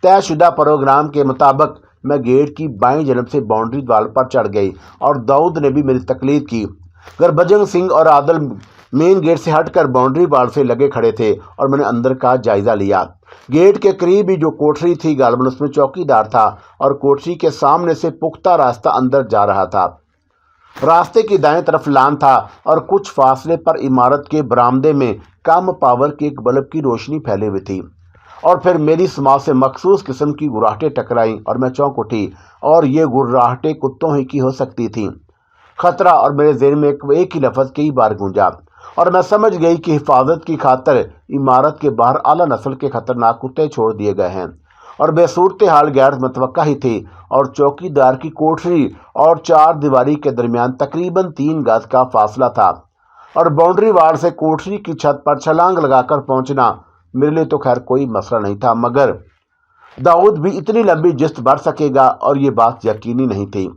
طے شدہ پروگرام کے مطابق میں گیٹ کی بائیں جانب سے باؤنڈری وال پر چڑھ گئی، اور داؤد نے بھی میری تقلید کی۔ گربجن سنگھ اور عادل مین گیٹ سے ہٹ کر باؤنڈری وال سے لگے کھڑے تھے، اور میں نے اندر کا جائزہ لیا۔ گیٹ کے قریب ہی جو کوٹری تھی، غالباً اس میں چوکی دار تھا، اور کوٹری کے سامنے سے پختہ راستہ اندر جا رہا تھا۔ راستے کی دائیں طرف لان تھا، اور کچھ فاصلے پر عمارت کے برآمدے میں کم پاور کی ایک بلب کی روشنی پھیلی ہوئی تھی۔ اور پھر میری سماعت سے مخصوص قسم کی گراہٹیں ٹکرائیں، اور میں چونک اٹھی، اور یہ گراہٹیں کتوں ہی کی ہو سکتی تھیں۔ خطرہ، اور میرے ذہن میں ایک ہی لفظ کئی بار گونجا، اور میں سمجھ گئی کہ حفاظت کی خاطر عمارت کے باہر اعلیٰ نسل کے خطرناک کتے چھوڑ دیے گئے ہیں، اور بے صورتحال غیر متوقع ہی تھی، اور چوکی دار کی کوٹری اور چار دیواری کے درمیان تقریباً 3 گز کا فاصلہ تھا، اور باؤنڈری وال سے کوٹری کی چھت پر چھلانگ لگا کر پہنچنا میرے لیے تو خیر کوئی مسئلہ نہیں تھا، مگر داؤد بھی اتنی لمبی جست بڑھ سکے گا، اور یہ بات یقینی نہیں تھی،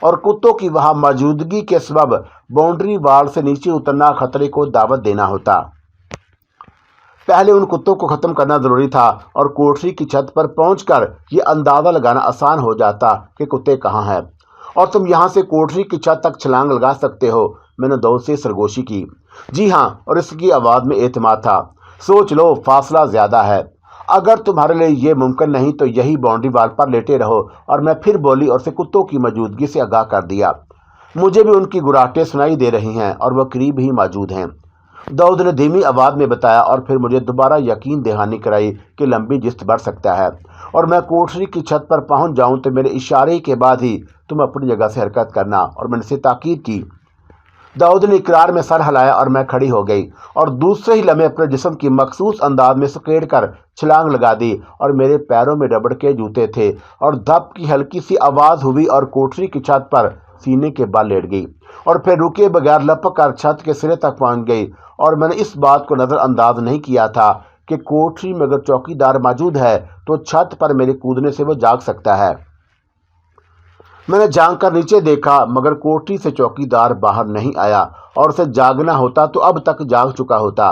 اور کتوں کی وہاں موجودگی کے سبب باؤنڈری وال سے نیچے اترنا خطرے کو دعوت دینا ہوتا۔ پہلے ان کتوں کو ختم کرنا ضروری تھا، اور کوٹری کی چھت پر پہنچ کر یہ اندازہ لگانا آسان ہو جاتا کہ کتے کہاں ہیں، اور تم یہاں سے کوٹری کی چھت تک چھلانگ لگا سکتے ہو۔ میں نے داؤد سے سرگوشی کی۔ جی ہاں، اور اس کی آواز میں اعتماد تھا۔ سوچ لو، فاصلہ زیادہ ہے۔ اگر تمہارے لیے یہ ممکن نہیں تو یہی باؤنڈری وال پر لیٹے رہو۔ اور میں پھر بولی اور اسے کتوں کی موجودگی سے آگاہ کر دیا۔ مجھے بھی ان کی گراہٹیں سنائی دے رہی ہیں، اور وہ قریب ہی موجود ہیں، داؤد نے دھیمی آواز میں بتایا، اور پھر مجھے دوبارہ یقین دہانی کرائی کہ لمبی جست بڑھ سکتا ہے، اور میں کوٹری کی چھت پر پہنچ جاؤں تو میرے اشارے کے بعد ہی تم اپنی جگہ سے حرکت کرنا، اور میں نے اسے تاکید کی۔ داؤد نے اقرار میں سر ہلایا، اور میں کھڑی ہو گئی، اور دوسرے ہی لمحے اپنے جسم کی مخصوص انداز میں سکیڑ کر چھلانگ لگا دی، اور میرے پیروں میں ربڑ کے جوتے تھے، اور دھپ کی ہلکی سی آواز ہوئی، اور کوٹری کی چھت پر سینے کے بل لیٹ گئی، اور پھر رکے بغیر لپک کر چھت کے سرے تک پہنچ گئی۔ اور میں نے اس بات کو نظر انداز نہیں کیا تھا کہ کوٹری میں اگر چوکی دار موجود ہے تو چھت پر میرے کودنے سے وہ جاگ سکتا ہے۔ میں نے جھانک کر نیچے دیکھا، مگر کوٹری سے چوکی دار باہر نہیں آیا، اور اسے جاگنا ہوتا تو اب تک جاگ چکا ہوتا۔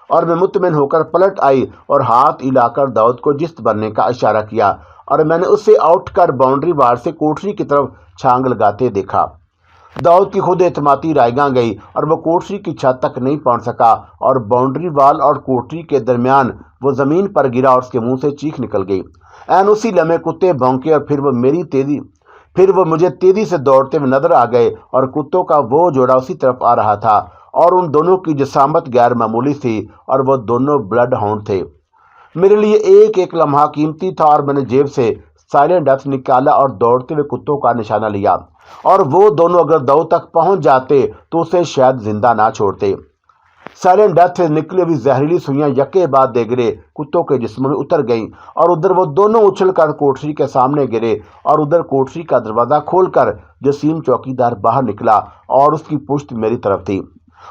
اور میں مطمئن ہو کر پلٹ آئی، اور ہاتھ ہلا کر داؤد کو جست بھرنے کا اشارہ کیا، اور میں نے اسے اٹھ کر باؤنڈری وال سے کوٹری کی طرف چھانگ لگاتے دیکھا۔ داؤد کی خود اعتمادی رائیگاں گئی، اور وہ کوٹری کی چھت تک نہیں پہنچ سکا، اور باؤنڈری وال اور کوٹری کے درمیان وہ زمین پر گرا، اور اس کے منہ سے چیخ نکل گئی۔ عین اسی لمحے کتے بھونکے، اور پھر وہ مجھے تیزی سے دوڑتے ہوئے نظر آ گئے، اور کتوں کا وہ جوڑا اسی طرف آ رہا تھا، اور ان دونوں کی جسامت غیر معمولی تھی، اور وہ دونوں بلڈ ہاؤنڈ تھے۔ میرے لیے ایک ایک لمحہ قیمتی تھا، اور میں نے جیب سے سائلنٹ ڈیتھ نکالا اور دوڑتے ہوئے کتوں کا نشانہ لیا، اور وہ دونوں اگر داؤد تک پہنچ جاتے تو اسے شاید زندہ نہ چھوڑتے۔ سائلنٹ ڈیتھ سے نکلی ہوئی زہریلی سوئیاں یکے بعد دیگرے کتوں کے جسموں میں اتر گئیں، اور ادھر وہ دونوں اچھل کر کوٹری کے سامنے گرے، اور ادھر کوٹری کا دروازہ کھول کر جسیم چوکی دار باہر نکلا، اور اس کی پشت میری طرف تھی،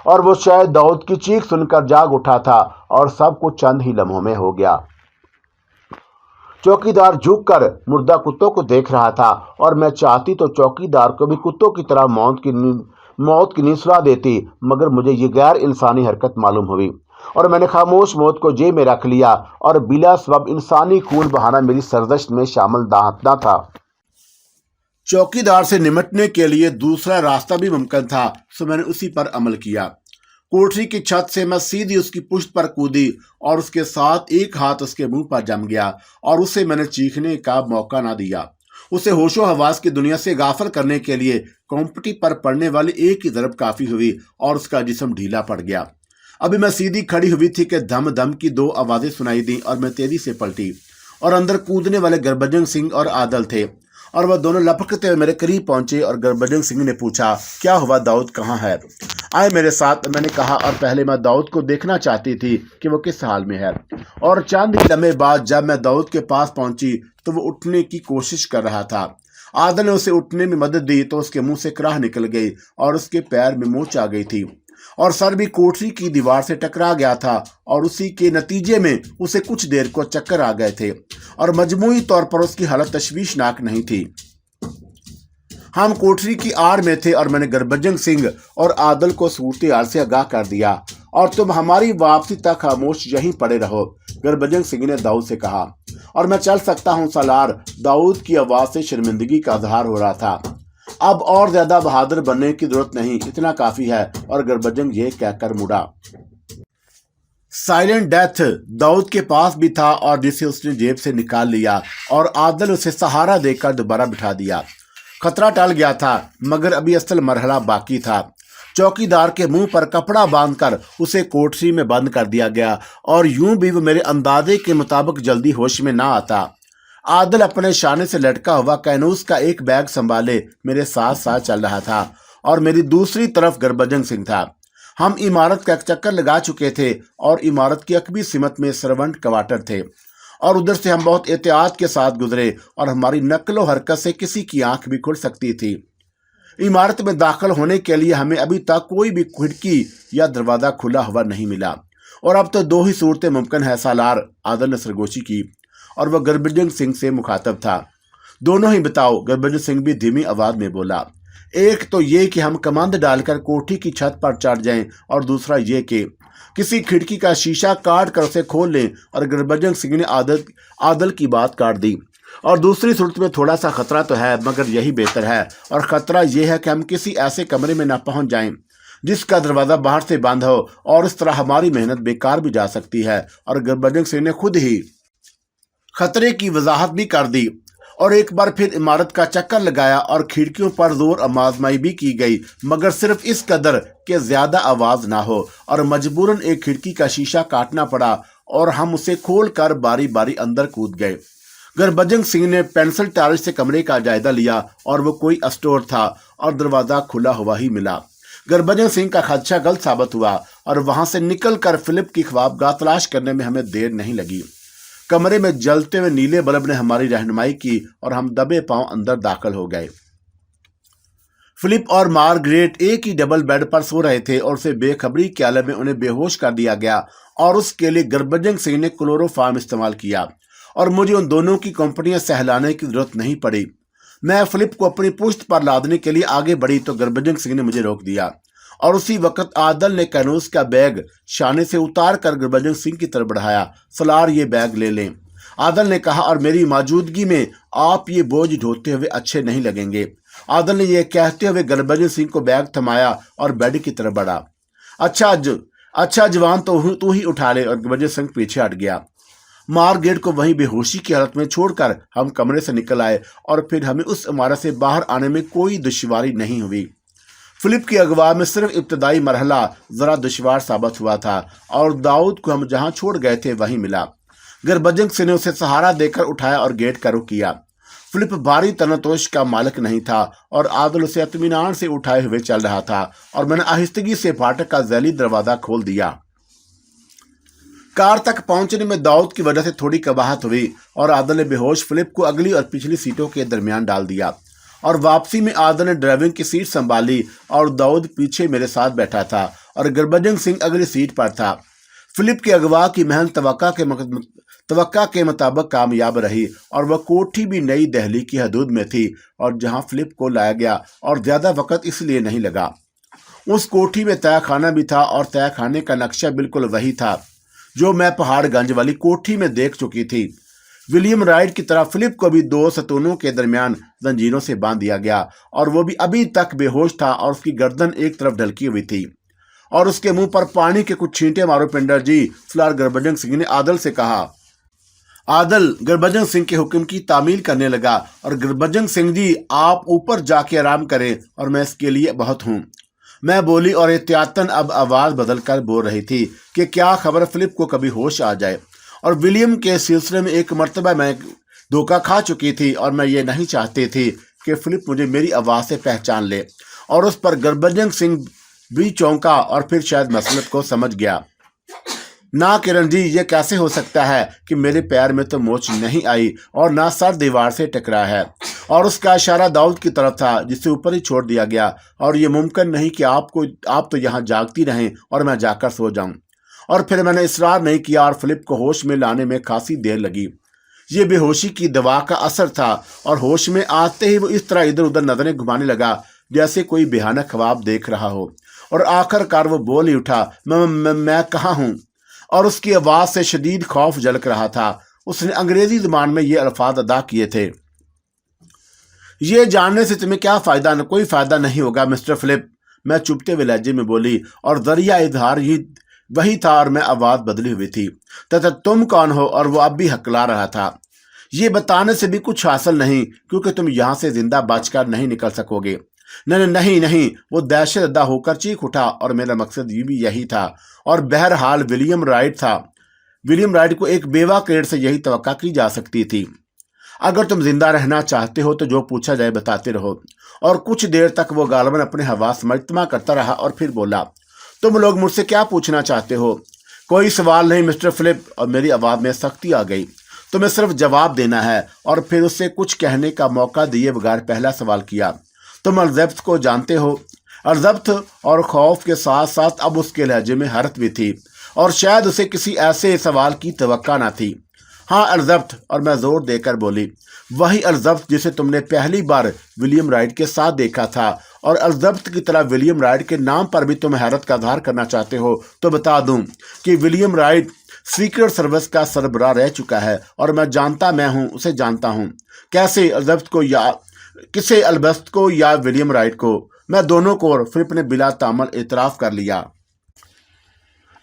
اور وہ شاید داؤد کی چیخ سن کر جاگ اٹھا تھا، اور سب کچھ چند ہی لمحوں میں ہو گیا۔ چوکی دار جھک کر مردہ کتوں کو دیکھ رہا تھا، اور میں چاہتی تو چوکی دار کو بھی کتوں کی طرح موت کی نیند سلا دیتی، مگر مجھے یہ غیر انسانی حرکت معلوم ہوئی، اور میں نے خاموش موت کو جیب میں رکھ لیا، اور بلا سبب انسانی خون بہانا میری سرزش میں شامل نہ تھا۔ چوکی دار سے نمٹنے کے لیے دوسرا راستہ بھی ممکن تھا، سو میں نے اسی پر عمل کیا۔ کوٹری کی چھت سے میں سیدھی اس کی پشت پر کودی، اور اس کے ساتھ ایک ہاتھ اس کے منہ پر جم گیا، اور اسے میں نے چیخنے کا موقع نہ دیا۔ اسے ہوش و حواس کی دنیا سے غافل کرنے کے لیے کمپٹی پر پڑنے والی ایک ہی ضرب کافی ہوئی، اور اس کا جسم ڈھیلا پڑ گیا۔ ابھی میں سیدھی کھڑی ہوئی تھی کہ دھم دھم کی 2 آوازیں سنائی دیں، اور میں تیزی سے پلٹی، اور اندر کودنے والے گربجن سنگھ اور عادل تھے، और वह दोनों लपकते हुए मेरे करीब पहुंचे और गुरबचन सिंह ने पूछा, क्या हुआ दाऊद कहाँ है? आए मेरे साथ, मैंने कहा, और पहले मैं दाऊद को देखना चाहती थी कि वो किस हाल में है। और चंद ही लम्हे बाद जब मैं दाऊद के पास पहुंची तो वो उठने की कोशिश कर रहा था। आदल ने उसे उठने में मदद दी तो उसके मुंह से कराह निकल गई और उसके पैर में मोच आ गई थी और सर भी कोठरी की दीवार से टकरा गया था और उसी के नतीजे में उसे कुछ देर को चक्कर आ गए थे और मजमूई तौर पर उसकी हालत तशवीशनाक नहीं थी। हम कोठरी की आड़ में थे और मैंने गुरबचन सिंह और आदल को सूरत हाल से आगाह कर दिया और तुम हमारी वापसी तक खामोश यहीं पड़े रहो, गुरबचन सिंह ने दाऊद से कहा। और मैं चल सकता हूँ सालार। दाऊद की आवाज से शर्मिंदगी का इजहार हो रहा था। अब और ज्यादा बहादुर बनने की जरूरत नहीं, इतना काफी है। और गुरबचन ये कहकर मुड़ा। साइलेंट डेथ दाऊद के पास भी था और जिसे उसने जेब से निकाल लिया और आदल उसे सहारा देकर दोबारा बिठा दिया। खतरा टल गया था मगर अभी असल मरहला बाकी था। चौकीदार के मुंह पर कपड़ा बांधकर उसे कोठरी में बंद कर दिया गया और यूं भी वो मेरे अंदाजे के मुताबिक जल्दी होश में ना आता। आदल अपने शाने से लटका हुआ कैनूस का एक बैग संभाले मेरे साथ साथ चल रहा था और मेरी दूसरी तरफ गुरबचन सिंह था। हम इमारत का एक चक्कर लगा चुके थे और इमारत की अकबी सिमत में सर्वेंट क्वार्टर थे और उधर से हम बहुत एहतियात के साथ गुजरे और हमारी नकलो हरकत से किसी की आंख भी खुल सकती थी। इमारत में दाखिल होने के लिए हमें अभी तक कोई भी खिड़की या दरवाजा खुला हुआ नहीं मिला और अब तो दो ही सूरतें मुमकिन है सालार, आदल ने सरगोशी की और वह गुरबचन सिंह से मुखातब था। दोनों ही बताओ, गुरबचन सिंह भी धीमी आवाज में बोला। एक तो ये कि हम कमांद डालकर कोठी की छत पर चढ़ जाएं और दूसरा ये कि किसी खिड़की का शीशा काट कर उसे खोल लें। और गुरबचन सिंह ने आदल की बात काट दी। और दूसरी सूरत में थोड़ा सा खतरा तो है मगर यही बेहतर है और खतरा यह है कि हम किसी ऐसे कमरे में न पहुंच जाएं जिसका दरवाजा बाहर से बंद हो और इस तरह हमारी मेहनत बेकार भी जा सकती है। और गुरबचन सिंह ने खुद ही खतरे की वजाहत भी कर दी और एक बार फिर इमारत का चक्कर लगाया और खिड़कियों पर जोर आजमाई भी की गई मगर सिर्फ इस कदर कि ज्यादा आवाज ना हो और मजबूरन एक खिड़की का शीशा काटना पड़ा और हम उसे खोलकर बारी बारी अंदर कूद गए। गुरबचन सिंह ने पेंसिल टार्च से कमरे का जायजा लिया और वो कोई स्टोर था और दरवाजा खुला हुआ ही मिला। गुरबचन सिंह का खदशा गलत साबित हुआ और वहां से निकलकर फिलिप की ख्वाबगाह तलाश करने में हमें देर नहीं लगी। कमरे में जलते हुए नीले बल्ब ने हमारी रहनुमाई की और हम दबे पांव अंदर दाखिल हो गए। फिलिप और मार्गरेट एक ही डबल बेड पर सो रहे थे और उसे बेखबरी के आलम में उन्हें बेहोश कर दिया गया और उसके लिए गुरबचन सिंह ने क्लोरोफार्म इस्तेमाल किया और मुझे उन दोनों की कंपनियां सहलाने की जरूरत नहीं पड़ी। मैं फिलिप को अपनी पुश्त पर लादने के लिए आगे बढ़ी तो गुरबचन सिंह ने मुझे रोक दिया और उसी वक्त आदल ने कैनूस का बैग शाने से उतार कर गुरबचन सिंह की तरफ बढ़ाया। सलार, ये बैग ले लें, आदल ने कहा, और मेरी मौजूदगी में आप ये बोझ ढोते हुए अच्छे नहीं लगेंगे। आदल ने यह कहते हुए गुरबचन सिंह को बैग थमाया और बेड की तरफ बढ़ा। अच्छा जवान, तो तू ही उठा ले। और गुरबचन सिंह पीछे हट गया। मार्गरेट को वहीं बेहोशी की हालत में छोड़कर हम कमरे से निकल आए और फिर हमें उस इमारत से बाहर आने में कोई दुश्वारी नहीं हुई। फिलिप की अगवा में सिर्फ इब्तदाई मरहला जरा दुश्वार साबित हुआ था और दाऊद को हम जहां छोड़ गए थे वहीं मिला। गुरबचन सिंह ने उसे सहारा देकर उठाया और गेट का रुख किया। फिलिप भारी तनतोष का मालिक नहीं था और आदल उसे इत्मीनान से उठाए हुए चल रहा था और मैंने आहिस्तगी से फाटक का जैली दरवाजा खोल दिया। कार तक पहुंचने में दाऊद की वजह से थोड़ी कबाहत हुई और आदल ने बेहोश फिलिप को अगली और पिछली सीटों के दरमियान डाल दिया और वापसी में आदल ने ड्राइविंग की सीट संभाली और दाऊद पीछे मेरे साथ बैठा था और गुरबचन सिंह अगली सीट पर था। फिलिप की अगवा की महन तवक्का के मुताबिक कामयाब रही और वह कोठी भी नई दिल्ली की हदूद में थी और जहां फिलिप को लाया गया और ज्यादा वक्त इसलिए नहीं लगा। उस कोठी में तय खाना भी था और तय खाने का नक्शा बिल्कुल वही था जो मैं पहाड़गंज वाली कोठी में देख चुकी थी। विलियम राइट की तरह फिलिप को भी दो सतूनों के दरमियान जंजीरों से बांध दिया गया और वो भी अभी तक बेहोश था और उसकी गर्दन एक तरफ ढलकी हुई थी और उसके मुंह पर पानी के कुछ छींटे मारो पिंडर जी। फिलहाल गुरबचन सिंह ने आदल से कहा। आदल गुरबचन सिंह के हुक्म की तामील करने लगा और गुरबचन सिंह जी, आप ऊपर जाके आराम करें और मैं इसके लिए बहुत हूँ। मैं बोली और एहतियातन अब आवाज बदलकर बोल रही थी कि क्या खबर फिलिप को कभी होश आ जाए। और विलियम के सिलसिले में एक मर्तबा मैं धोखा खा चुकी थी और मैं ये नहीं चाहती थी कि फिलिप मुझे मेरी आवाज़ से पहचान ले। और उस पर गुरबचन सिंह भी चौंका और फिर शायद मसलत को समझ गया। ना किरण जी, ये कैसे हो सकता है कि मेरे पैर में तो मोच नहीं आई और ना सर दीवार से टकरा है। और उसका इशारा दाऊद की तरफ था जिसे ऊपर ही छोड़ दिया गया। और ये मुमकिन नहीं कि आप तो यहाँ जागती रहें और मैं जाकर सो जाऊं। और फिर मैंने इसरार नहीं किया और फिलिप को होश में लाने में खासी देर लगी। ये बेहोशी की दवा का असर था और होश में आते ही वो इस तरह इधर उधर नजरें घुमाने लगा जैसे कोई भयानक ख्वाब देख रहा हो। और आखिरकार वो बोल ही उठा, मैं कहाँ हूँ? और उसकी आवाज़ से शदीद खौफ झलक रहा था। उसने अंग्रेजी ज़बान में ये अल्फाज अदा किए थे, ये जानने से तुम्हें क्या फ़ायदा? कोई फ़ायदा नहीं होगा मिस्टर फिलिप, मैं चुभते हुए लहजे में बोली। और जरिया इजहार ही वही था और मैं आवाज़ बदली हुई थी। तथा तुम कौन हो? और वो अब भी हकला रहा था। ये बताने से भी कुछ हासिल नहीं, क्योंकि तुम यहाँ से जिंदा बचकर नहीं निकल सकोगे। नहीं नहीं नहीं, वो दहशत अदा होकर चीख उठा। और मेरा मकसद ये भी यही था। और बहरहाल विलियम राइट था। विलियम राइट को एक बेवा क्रेड से यही तवक्का की जा सकती थी। अगर तुम जिंदा रहना चाहते हो तो जो पूछा जाए बताते रहो। और कुछ देर तक वो गालबन अपने हवास मजतमा करता रहा और फिर बोला, तुम लोग मुझसे क्या पूछना चाहते हो? कोई सवाल नहीं मिस्टर फिलिप। और मेरी आवाज़ में सख्ती आ गई। तुम्हें सिर्फ जवाब देना है। और फिर उससे कुछ कहने का मौका दिए बगैर पहला सवाल किया, तुम अलजब्त को जानते हो? अलजब्त और खौफ के साथ साथ अब उसके लहजे में हरत भी थी और शायद उसे किसी ऐसे सवाल की तवक्का न थी। हाँ अलजब्त। और मैं जोर देकर बोली, वही अलजब्त जिसे तुमने पहली बार विलियम राइट के साथ देखा था। और अलजब्त की तरह विलियम राइट के नाम पर भी तुम हैरत का इजहार करना चाहते हो तो बता दूं कि विलियम राइट सीक्रेट सर्विस का सरबराह रह चुका है और मैं उसे जानता हूँ। कैसे? अलजब्त को या किसे? अलजब्त को या विलियम राइट को? मैं दोनों को। और फिलिप ने बिला तामल एतराफ़ कर लिया।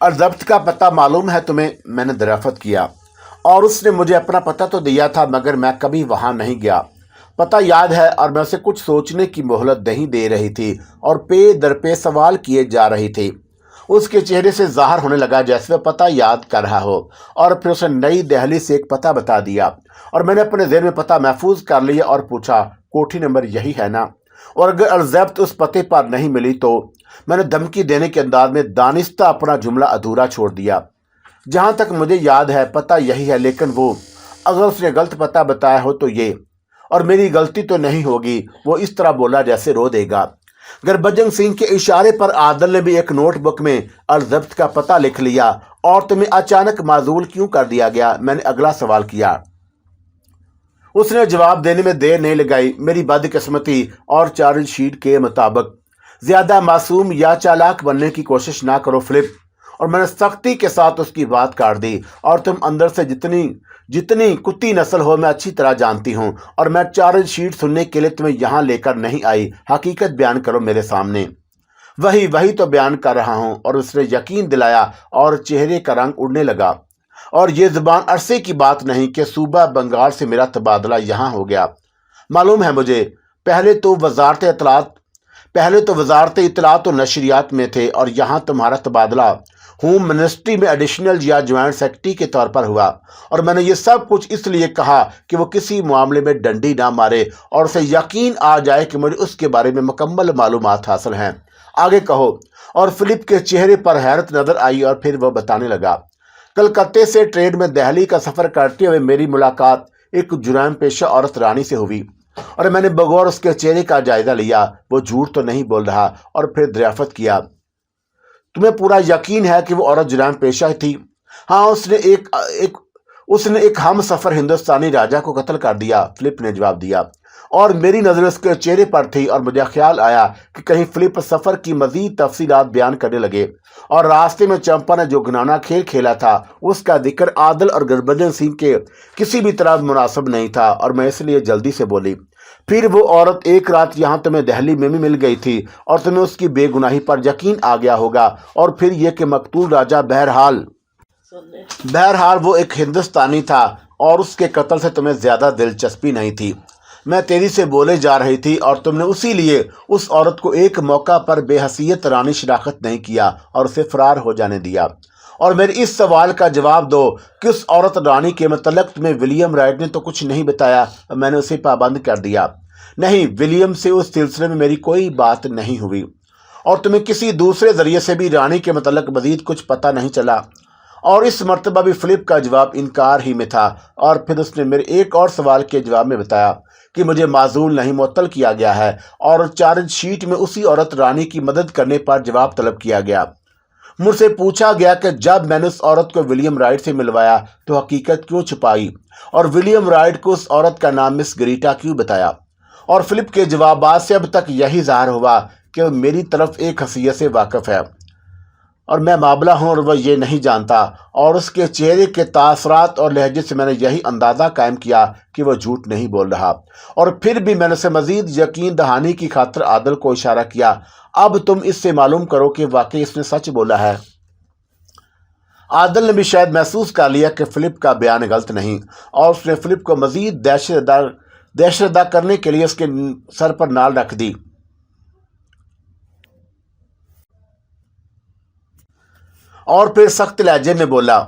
अलजब्त का पता मालूम है तुम्हें? मैंने दरियाफ्त किया। और उसने मुझे अपना पता तो दिया था मगर मैं कभी वहाँ नहीं गया। पता याद है और मैं उसे कुछ सोचने की मोहलत नहीं दे रही थी और पे दर पे सवाल किए जा रही थी। उसके चेहरे से ज़ाहिर होने लगा जैसे वह पता याद कर रहा हो। और फिर उसने नई दिल्ली से एक पता बता दिया और मैंने अपने ज़हन में पता महफूज कर लिया और पूछा, कोठी नंबर यही है ना? और अगर अलजब्त उस पते पर नहीं मिली तो? मैंने धमकी देने के अंदाज में दानिस्ता अपना जुमला अधूरा छोड़ दिया। जहाँ तक मुझे याद है पता यही है, लेकिन वो अगर उसने गलत पता बताया हो तो ये, और मेरी गलती तो नहीं होगी। वो इस तरह बोला जैसे रो देगा। गुरबचन सिंह के इशारे पर आदल ने भी एक नोटबुक में अलजब्त का पता लिख लिया। और तुम्हें अचानक माजूल क्यों कर दिया गया? मैंने अगला सवाल किया। उसने जवाब देने में देर नहीं लगाई। मेरी बदकिस्मती और चार्जशीट के मुताबिक ज्यादा मासूम या चालाक बनने की कोशिश ना करो फिलिप। और मैंने सख्ती के साथ उसकी बात काट दी। और तुम अंदर से जितनी कुत्ती नस्ल हो मैं अच्छी तरह जानती हूँ। और मैं चार्जशीट सुनने के लिए तुम्हें यहाँ लेकर नहीं आई। हकीकत बयान करो मेरे सामने। वही तो बयान कर रहा हूँ। और उसने यकीन दिलाया और चेहरे का रंग उड़ने लगा। और ये ज़ुबान अरसे की बात नहीं कि सूबा बंगाल से मेरा तबादला यहाँ हो गया। मालूम है मुझे। पहले तो वजारत इत्तलात और नशरियात में थे और यहाँ तुम्हारा तबादला होम मिनिस्ट्री में एडिशनल या ज्वाइंट सेक्रेटरी के तौर पर हुआ। और मैंने ये सब कुछ इसलिए कहा कि वो किसी मामले में डंडी ना मारे और उसे यकीन आ जाए कि मुझे उसके बारे में मुकम्मल मालूमात हासिल हैं। आगे कहो। और फिलिप के चेहरे पर हैरत नजर आई और फिर वह बताने लगा, कलकत्ते से ट्रेन में दिल्ली का सफ़र करते हुए मेरी मुलाकात एक जुर्म पेशा औरत रानी से हुई। और मैंने बगौर उसके चेहरे का जायजा लिया वो झूठ तो नहीं बोल रहा। और फिर दरियाफ्त किया, तुम्हें पूरा यकीन है कि वो औरत जुर्म पेशा थी? हाँ, उसने एक हम सफ़र हिंदुस्तानी राजा को कत्ल कर दिया, फिलिप ने जवाब दिया। और मेरी नज़र उसके चेहरे पर थी और मुझे ख्याल आया कि कहीं फिलिप सफ़र की मज़ीद तफसीलात बयान करने लगे। और रास्ते में चंपा ने जो घिनौना खेल खेला था उसका जिक्र आदल और गुरबचन सिंह के किसी भी तरह मुनासिब नहीं था। और मैं इसलिए जल्दी से बोली, फिर वो औरत एक रात यहाँ तुम्हें दिल्ली में भी मिल गई थी और तुम्हें उसकी बेगुनाही पर यकीन आ गया होगा। और फिर यह कि मकतूल राजा बहरहाल वो एक हिंदुस्तानी था और उसके कत्ल से तुम्हें ज़्यादा दिलचस्पी नहीं थी। मैं तेजी से बोले जा रही थी और तुमने उसी लिए उस औरत को एक मौका पर बेहसियत रानी शनाख्त नहीं किया और उसे फरार हो जाने दिया। اور میرے اس سوال کا جواب دو کہ اس عورت رانی کے متعلق تمہیں ولیم رائٹ نے تو کچھ نہیں بتایا؟ میں نے اسے پابند کر دیا۔ نہیں، ولیم سے اس سلسلے میں میری کوئی بات نہیں ہوئی، اور تمہیں کسی دوسرے ذریعے سے بھی رانی کے متعلق مزید کچھ پتہ نہیں چلا؟ اور اس مرتبہ بھی فلپ کا جواب انکار ہی میں تھا، اور پھر اس نے میرے ایک اور سوال کے جواب میں بتایا کہ مجھے معزول نہیں معطل کیا گیا ہے، اور چارج شیٹ میں اسی عورت رانی کی مدد کرنے پر جواب طلب کیا گیا۔ مجھ سے پوچھا گیا کہ جب میں نے اس عورت کو ولیم رائٹ سے ملوایا تو حقیقت کیوں چھپائی، اور ولیم رائٹ کو اس عورت کا نام مس گریٹا کیوں بتایا؟ اور فلپ کے جوابات سے اب تک یہی ظاہر ہوا کہ وہ میری طرف ایک حیثیت سے واقف ہے، اور میں معاملہ ہوں اور وہ یہ نہیں جانتا، اور اس کے چہرے کے تاثرات اور لہجے سے میں نے یہی اندازہ قائم کیا کہ وہ جھوٹ نہیں بول رہا۔ اور پھر بھی میں نے اسے مزید یقین دہانی کی خاطر عادل کو اشارہ کیا، اب تم اس سے معلوم کرو کہ واقعی اس نے سچ بولا ہے۔ عادل نے بھی شاید محسوس کر لیا کہ فلپ کا بیان غلط نہیں، اور اس نے فلپ کو مزید دہشت زدہ کرنے کے لیے اس کے سر پر نال رکھ دی۔ اور پھر سخت لہجے میں بولا،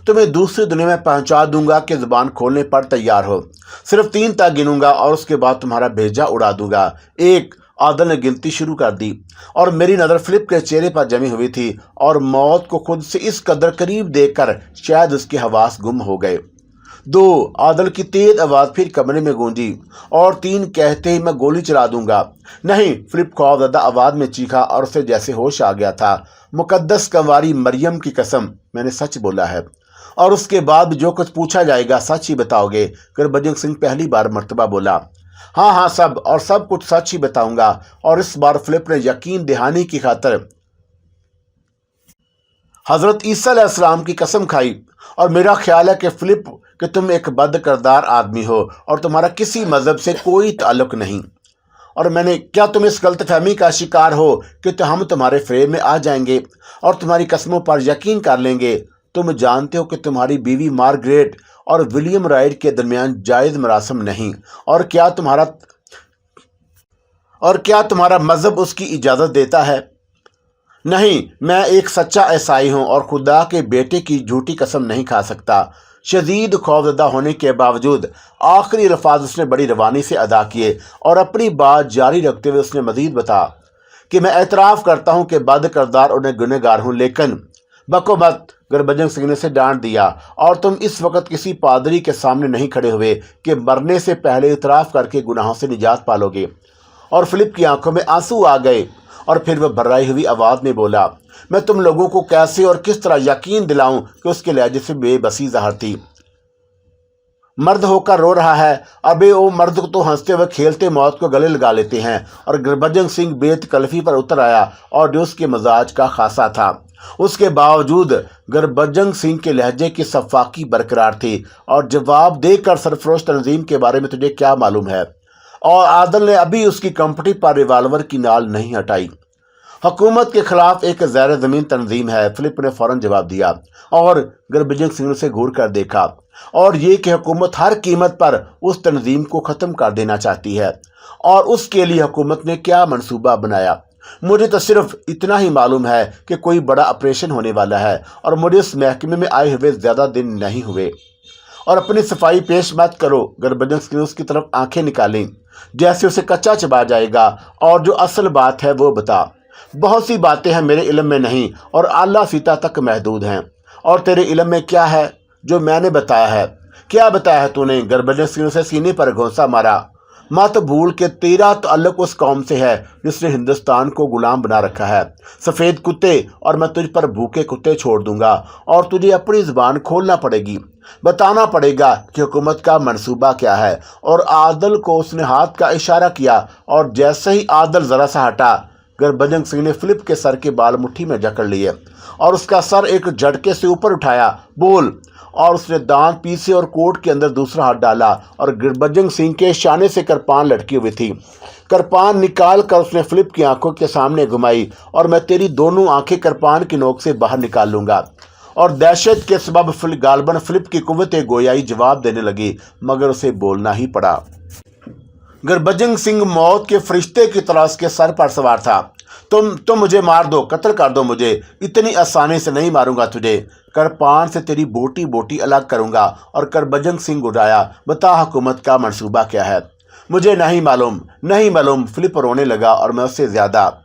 تمہیں دوسری دنیا میں پہنچا دوں گا کہ زبان کھولنے پر تیار ہو، صرف 3 تک گنوں گا اور اس کے بعد تمہارا بھیجا اڑا دوں گا۔ 1۔ عادل نے گنتی شروع کر دی، اور میری نظر فلپ کے چہرے پر جمی ہوئی تھی، اور موت کو خود سے اس قدر قریب دیکھ کر شاید اس کے حواس گم ہو گئے۔ 2۔ عادل کی تیز آواز پھر کمرے میں گونجی، اور 3 کہتے ہی میں گولی چلا دوں گا۔ نہیں، فلپ خوفزدہ آواز میں چیخا، اور اسے جیسے ہوش آ گیا تھا۔ مقدس کنواری مریم کی قسم، میں نے سچ بولا ہے، اور اس کے بعد جو کچھ پوچھا جائے گا سچ ہی بتاؤ گے؟ گربجن سنگھ پہلی بار مرتبہ بولا۔ ہاں ہاں، سب، اور سب کچھ سچ ہی بتاؤں گا۔ اور اس بار فلپ نے یقین دہانی کی خاطر حضرت عیسیٰ علیہ السلام کی قسم کھائی، اور میرا خیال ہے کہ فلپ کہ تم ایک بد کردار آدمی ہو، اور تمہارا کسی مذہب سے کوئی تعلق نہیں۔ اور میں نے، کیا تم اس غلط فہمی کا شکار ہو کہ ہم تمہارے فریب میں آ جائیں گے اور تمہاری قسموں پر یقین کر لیں گے؟ تم جانتے ہو کہ تمہاری بیوی مارگریٹ اور ولیم رائٹ کے درمیان جائز مراسم نہیں، اور کیا تمہارا مذہب اس کی اجازت دیتا ہے؟ نہیں، میں ایک سچا عیسائی ہوں، اور خدا کے بیٹے کی جھوٹی قسم نہیں کھا سکتا۔ شدید خوفزدہ ہونے کے باوجود آخری الفاظ اس نے بڑی روانی سے ادا کیے، اور اپنی بات جاری رکھتے ہوئے اس نے مزید بتایا کہ میں اعتراف کرتا ہوں کہ بد کردار اور گنہگار ہوں، لیکن بکو مت، گربجن سنگھ نے اسے ڈانٹ دیا، اور تم اس وقت کسی پادری کے سامنے نہیں کھڑے ہوئے کہ مرنے سے پہلے اعتراف کر کے گناہوں سے نجات پالو گے۔ اور فلپ کی آنکھوں میں آنسو آ گئے، اور پھر وہ بھرائی ہوئی آواز میں بولا، میں تم لوگوں کو کیسے اور کس طرح یقین دلاؤں کہ اس کے لہجے سے بے بسی ظاہر تھی۔ مرد ہو کر رو رہا ہے، ابے او مرد کو تو ہنستے ہوئے کھیلتے موت کو گلے لگا لیتے ہیں۔ اور گربجن سنگھ بے تکلفی پر اتر آیا، اور جو اس کے مزاج کا خاصا تھا۔ اس کے باوجود گربجن سنگھ کے لہجے کی صفاقی برقرار تھی، اور جواب دے کر سرفروش تنظیم کے بارے میں تجھے کیا معلوم ہے؟ اور عادل نے ابھی اس کی کمپٹی پر ریوالور کی نال نہیں ہٹائی۔ حکومت کے خلاف ایک زیر زمین تنظیم ہے، فلپ نے فوراً جواب دیا، اور گربجن سنگھ سے گھور کر دیکھا، اور یہ کہ حکومت ہر قیمت پر اس تنظیم کو ختم کر دینا چاہتی ہے، اور اس کے لیے حکومت نے کیا منصوبہ بنایا؟ مجھے تو صرف اتنا ہی معلوم ہے کہ کوئی بڑا آپریشن ہونے والا ہے، اور مجھے اس محکمے میں آئے ہوئے زیادہ دن نہیں ہوئے۔ اور اپنی صفائی پیش مت کرو۔ گربجن سنگھ نے اس کی طرف آنکھیں نکالیں جیسے اسے کچا چبا جائے گا، اور جو اصل بات ہے وہ بتا۔ بہت سی باتیں ہیں میرے علم میں نہیں، اور اعلیٰ سطح تک محدود ہیں۔ اور تیرے علم میں کیا ہے جو میں نے بتایا ہے؟ کیا بتایا ہے تو نے؟ گربجن سنگھ سے سینے پر گھونسا مارا۔ مت بھول کہ تیرا تعلق اس قوم سے ہے جس نے ہندوستان کو غلام بنا رکھا ہے۔ سفید کتے، اور میں تجھ پر بھوکے کتے چھوڑ دوں گا، اور تجھے اپنی زبان کھولنا پڑے گی، بتانا پڑے گا کہ حکومت کا منصوبہ کیا ہے۔ اور عادل کو اس نے ہاتھ کا اشارہ کیا، اور جیسے ہی عادل ذرا سا ہٹا، گربجن سنگھ نے فلپ کے سر کے بال مٹھی میں جکڑ لیے، اور اس کا سر ایک جھٹکے سے اوپر اٹھایا۔ بول! اور اس نے دانت پیسے اور کوٹ کے اندر دوسرا ہاتھ ڈالا، اور گربجن سنگھ کے شانے سے کرپان لٹکی ہوئی تھی۔ کرپان نکال کر اس نے فلپ کی آنکھوں کے سامنے گھمائی، اور میں تیری دونوں آنکھیں کرپان کی نوک سے باہر نکال لوں گا۔ اور دہشت کے سبب غالباً فلپ کی قوت گویائی جواب دینے لگی، مگر اسے بولنا ہی پڑا۔ گربجن سنگھ موت کے فرشتے کی طرح اس کے سر پر سوار تھا۔ तुम मुझे मार दो, कत्ल कर दो मुझे, इतनी आसानी से नहीं मारूंगा तुझे। करपान से तेरी बोटी बोटी अलग करूंगा। और करबजन सिंह उड़ाया, बता हुकूमत का मंसूबा क्या है? मुझे नहीं मालूम, नहीं मालूम। फिलिप रोने लगा और मैं उससे ज्यादा।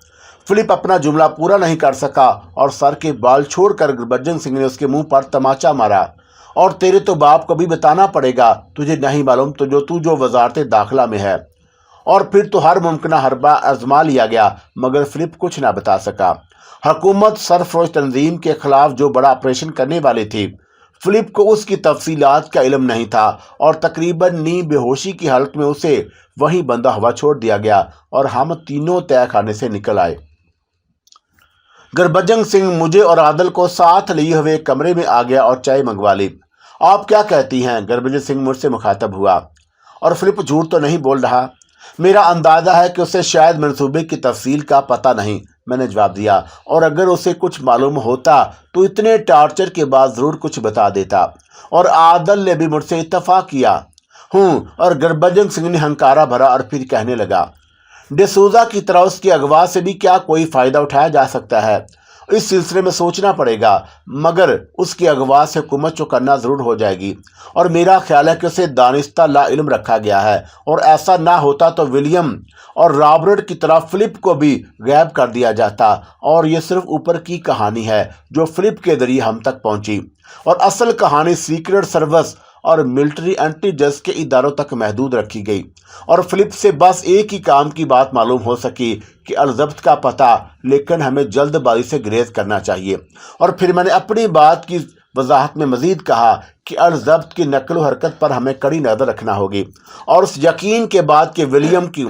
फिलिप अपना जुमला पूरा नहीं कर सका और सर के बाल छोड़कर गुरबचन सिंह ने उसके मुंह पर तमाचा मारा। और तेरे तो बाप को भी बताना पड़ेगा, तुझे नहीं मालूम तो तू जो वजारत दाखिला में है। और फिर तो हर मुमकिन हरबा आजमा लिया गया, मगर फिलिप कुछ ना बता सका। हुकूमत सरफरोश तंजीम के खिलाफ जो बड़ा ऑपरेशन करने वाली थी, फिलिप को उसकी तफसीलात का इल्म नहीं था और तकरीबन नींद बेहोशी की हालत में उसे वहीं बंधा हुआ छोड़ दिया गया और हम तीनों तय खाने से निकल आए। गुरबचन सिंह मुझे और आदल को साथ लिए हुए कमरे में आ गया और चाय मंगवा ली। आप क्या कहती हैं? गुरबचन सिंह मुझसे मुखातब हुआ। और फिलिप झूठ तो नहीं बोल रहा? मेरा अंदाजा है कि उसे शायद मंसूबे की तफसील का पता नहीं, मैंने जवाब दिया। और अगर उसे कुछ मालूम होता तो इतने टार्चर के बाद जरूर कुछ बता देता। और आदल ने भी मुझसे इत्तफाक किया। और गुरबचन सिंह ने हंकारा भरा और फिर कहने लगा, डिसूजा की तरह उसकी अगवा से भी क्या कोई फायदा उठाया जा सकता है? इस सिलसिले में सोचना पड़ेगा, मगर उसकी अगवा से हुकूमत चौकन्ना जरूर हो जाएगी। और मेरा ख्याल है कि उसे दानिस्ता ला इल्म रखा गया है, और ऐसा ना होता तो विलियम और रॉबर्ट की तरह फिलिप को भी गायब कर दिया जाता। और ये सिर्फ ऊपर की कहानी है जो फिलिप के जरिए हम तक पहुंची, और असल कहानी सीक्रेट सर्विस और मिलिट्री इंटेलिजेंस के इदारों तक महदूद रखी गई। और फिलिप से बस एक ही काम की बात मालूम हो सकी कि अलजब्त का पता, लेकिन हमें जल्दबाजी से ग्रेज करना चाहिए। और फिर मैंने अपनी बात की वजाहत में मजीद कहा कि अलजब्त की नकल हरकत पर हमें कड़ी नजर रखना होगी, और उस यकीन के बाद कि विलियम की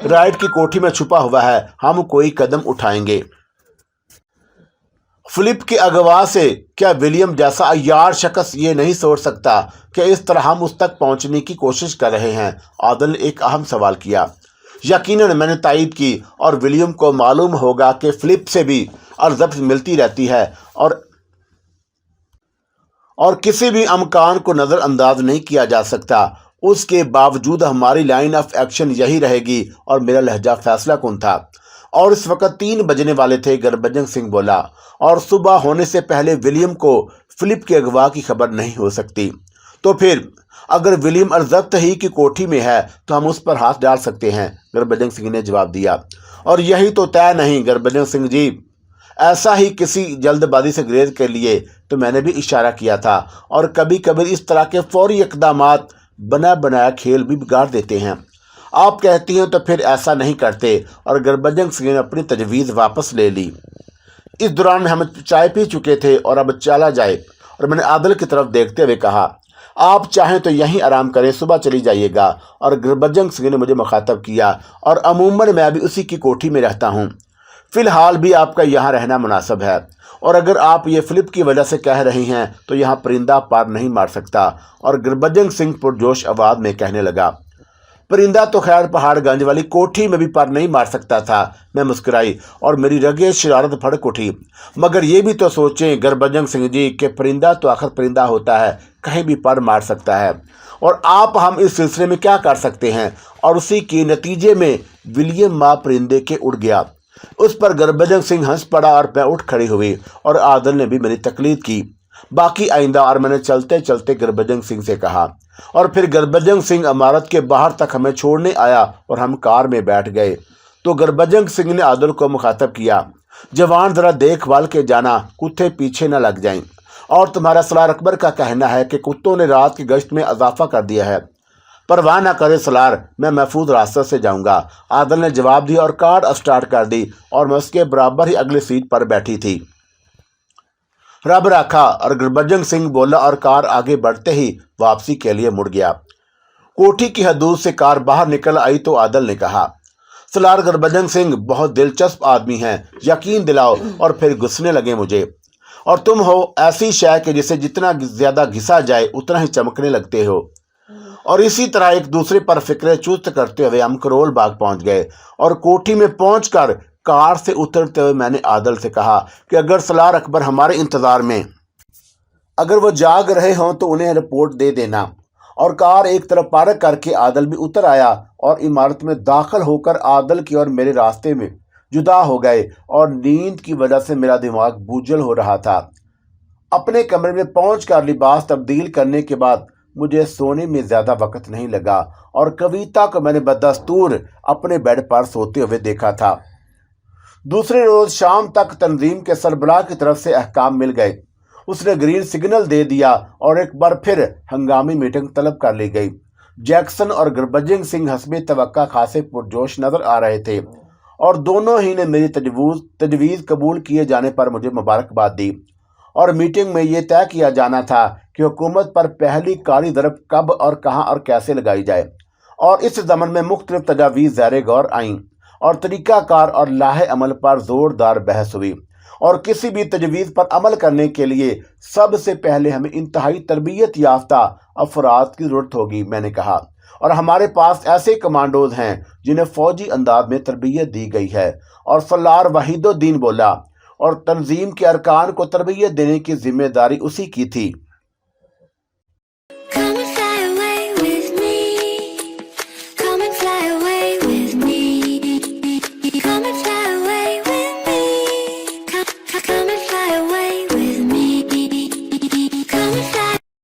राइट की कोठी में छुपा हुआ है, हम कोई कदम उठाएंगे। फिलिप के अगवा से क्या विलियम जैसा अय्यार शख्स ये नहीं सोच सकता कि इस तरह हम उस तक पहुंचने की कोशिश कर रहे हैं? आदल ने एक अहम सवाल किया। यकीनन, मैंने तायद की। और विलियम को मालूम होगा कि फिलिप से भी अलजब्त मिलती रहती है और किसी भी अमकान को नज़रअंदाज नहीं किया जा सकता। उसके बावजूद हमारी लाइन ऑफ एक्शन यही रहेगी। और मेरा लहजा फैसला कुन था। और इस वक्त 3 बजने वाले थे। गुरबचन सिंह बोला, और सुबह होने से पहले विलियम को फिलिप के अगवा की खबर नहीं हो सकती। तो फिर अगर विलियम अलजब्त ही की कोठी में है तो हम उस पर हाथ डाल सकते हैं, गुरबचन सिंह ने जवाब दिया। और यही तो तय नहीं गुरबचन सिंह जी, ऐसा ही किसी जल्दबाजी से ग्रेज के लिए तो मैंने भी इशारा किया था। और कभी कभी इस तरह के फौरी इकदामात बना बनाया खेल भी बिगाड़ देते हैं। आप कहती हैं तो फिर ऐसा नहीं करते। और गुरबचन सिंह ने अपनी तजवीज़ वापस ले ली। इस दौरान हम चाय पी चुके थे और अब चला जाए। और मैंने आदल की तरफ देखते हुए कहा, आप चाहें तो यहीं आराम करें, सुबह चली जाइएगा। और गुरबचन सिंह ने मुझे मुखातब किया, और अमूमन मैं भी उसी की कोठी में रहता हूँ। फिलहाल भी आपका यहाँ रहना मुनासिब है। और अगर आप ये फिलिप की वजह से कह रही हैं तो यहाँ परिंदा पार नहीं मार सकता। और गुरबचन सिंह पुरजोश आवाज़ में कहने लगा, परिंदा तो खैर पहाड़गंज वाली कोठी में भी पर नहीं मार सकता था। मैं मुस्कुराई और मेरी रगे शरारत फड़क उठी। मगर ये भी तो सोचें गुरबचन सिंह जी कि परिंदा तो आखिर परिंदा होता है, कहीं भी पर मार सकता है। और आप हम इस सिलसिले में क्या कर सकते हैं? और उसी के नतीजे में विलियम माँ परिंदे के उड़ गया। उस पर गुरबचन सिंह हंस पड़ा और मैं उठ खड़ी हुई। और आदल ने भी मेरी तकलीद की। बाकी आइंदा। और मैंने चलते चलते गुरबचन सिंह से कहा। और फिर गुरबचन सिंह इमारत के बाहर तक हमें छोड़ने आया और हम कार में बैठ गए। तो गुरबचन सिंह ने आदल को मुखातब किया, जवान जरा देखभाल के जाना, कुत्ते पीछे न लग जाएं। और तुम्हारा सलार अकबर का कहना है कि कुत्तों ने रात की गश्त में इजाफा कर दिया है। परवाह न करे सलार, मैं महफूज रास्ते से जाऊंगा, आदल ने जवाब दिया। और कार स्टार्ट कर दी और मैं उसके बराबर ही अगली सीट पर बैठी थी। रब रखा। और गुरबचन सिंह बोला और कार आगे बढ़ते ही वापसी के लिए मुड़ गया। कोठी की हदूद से कार बाहर निकल आई तो आदल ने कहा, सलार गुरबचन सिंह बहुत दिलचस्प आदमी हैं, यकीन दिलाओ। और फिर गुस्सने लगे मुझे। और तुम हो ऐसी शय कि जिसे जितना ज्यादा घिसा जाए उतना ही चमकने लगते हो। और इसी तरह एक दूसरे पर फिक्रे चुस्त करते हुए हम करोल बाग पहुंच गए। और कोठी में पहुंचकर कार से उतरते हुए मैंने आदल से कहा कि अगर सलार अकबर हमारे इंतजार में, अगर वो जाग रहे हों तो उन्हें रिपोर्ट दे देना। और कार एक तरफ पार्क करके आदल भी उतर आया और इमारत में दाखिल होकर आदल की और मेरे جدا ہو گئے اور نیند کی وجہ سے میرا دماغ بوجھل ہو رہا تھا۔ اپنے کمرے میں پہنچ کر لباس تبدیل کرنے کے بعد مجھے سونے میں زیادہ وقت نہیں لگا اور کویتا کو میں نے بدستور اپنے بیڈ پر سوتے ہوئے دیکھا تھا۔ دوسرے روز شام تک تنظیم کے سربراہ کی طرف سے احکام مل گئے۔ اس نے گرین سگنل دے دیا اور ایک بار پھر ہنگامی میٹنگ طلب کر لی گئی۔ جیکسن اور گربجنگ سنگھ حسب توقع خاصے پرجوش نظر آ رہے تھے اور دونوں ہی نے میری تجویز قبول کیے جانے پر مجھے مبارکباد دی، اور میٹنگ میں یہ طے کیا جانا تھا کہ حکومت پر پہلی کالی ضرب کب اور کہاں اور کیسے لگائی جائے، اور اس ضمن میں مختلف تجاویز زیر غور آئیں اور طریقہ کار اور لاہ عمل پر زوردار بحث ہوئی، اور کسی بھی تجویز پر عمل کرنے کے لیے سب سے پہلے ہمیں انتہائی تربیت یافتہ افراد کی ضرورت ہوگی، میں نے کہا، اور ہمارے پاس ایسے کمانڈوز ہیں جنہیں فوجی انداز میں تربیت دی گئی ہے۔ اور سالار وحید الدین بولا، اور تنظیم کے ارکان کو تربیت دینے کی ذمہ داری اسی کی تھی۔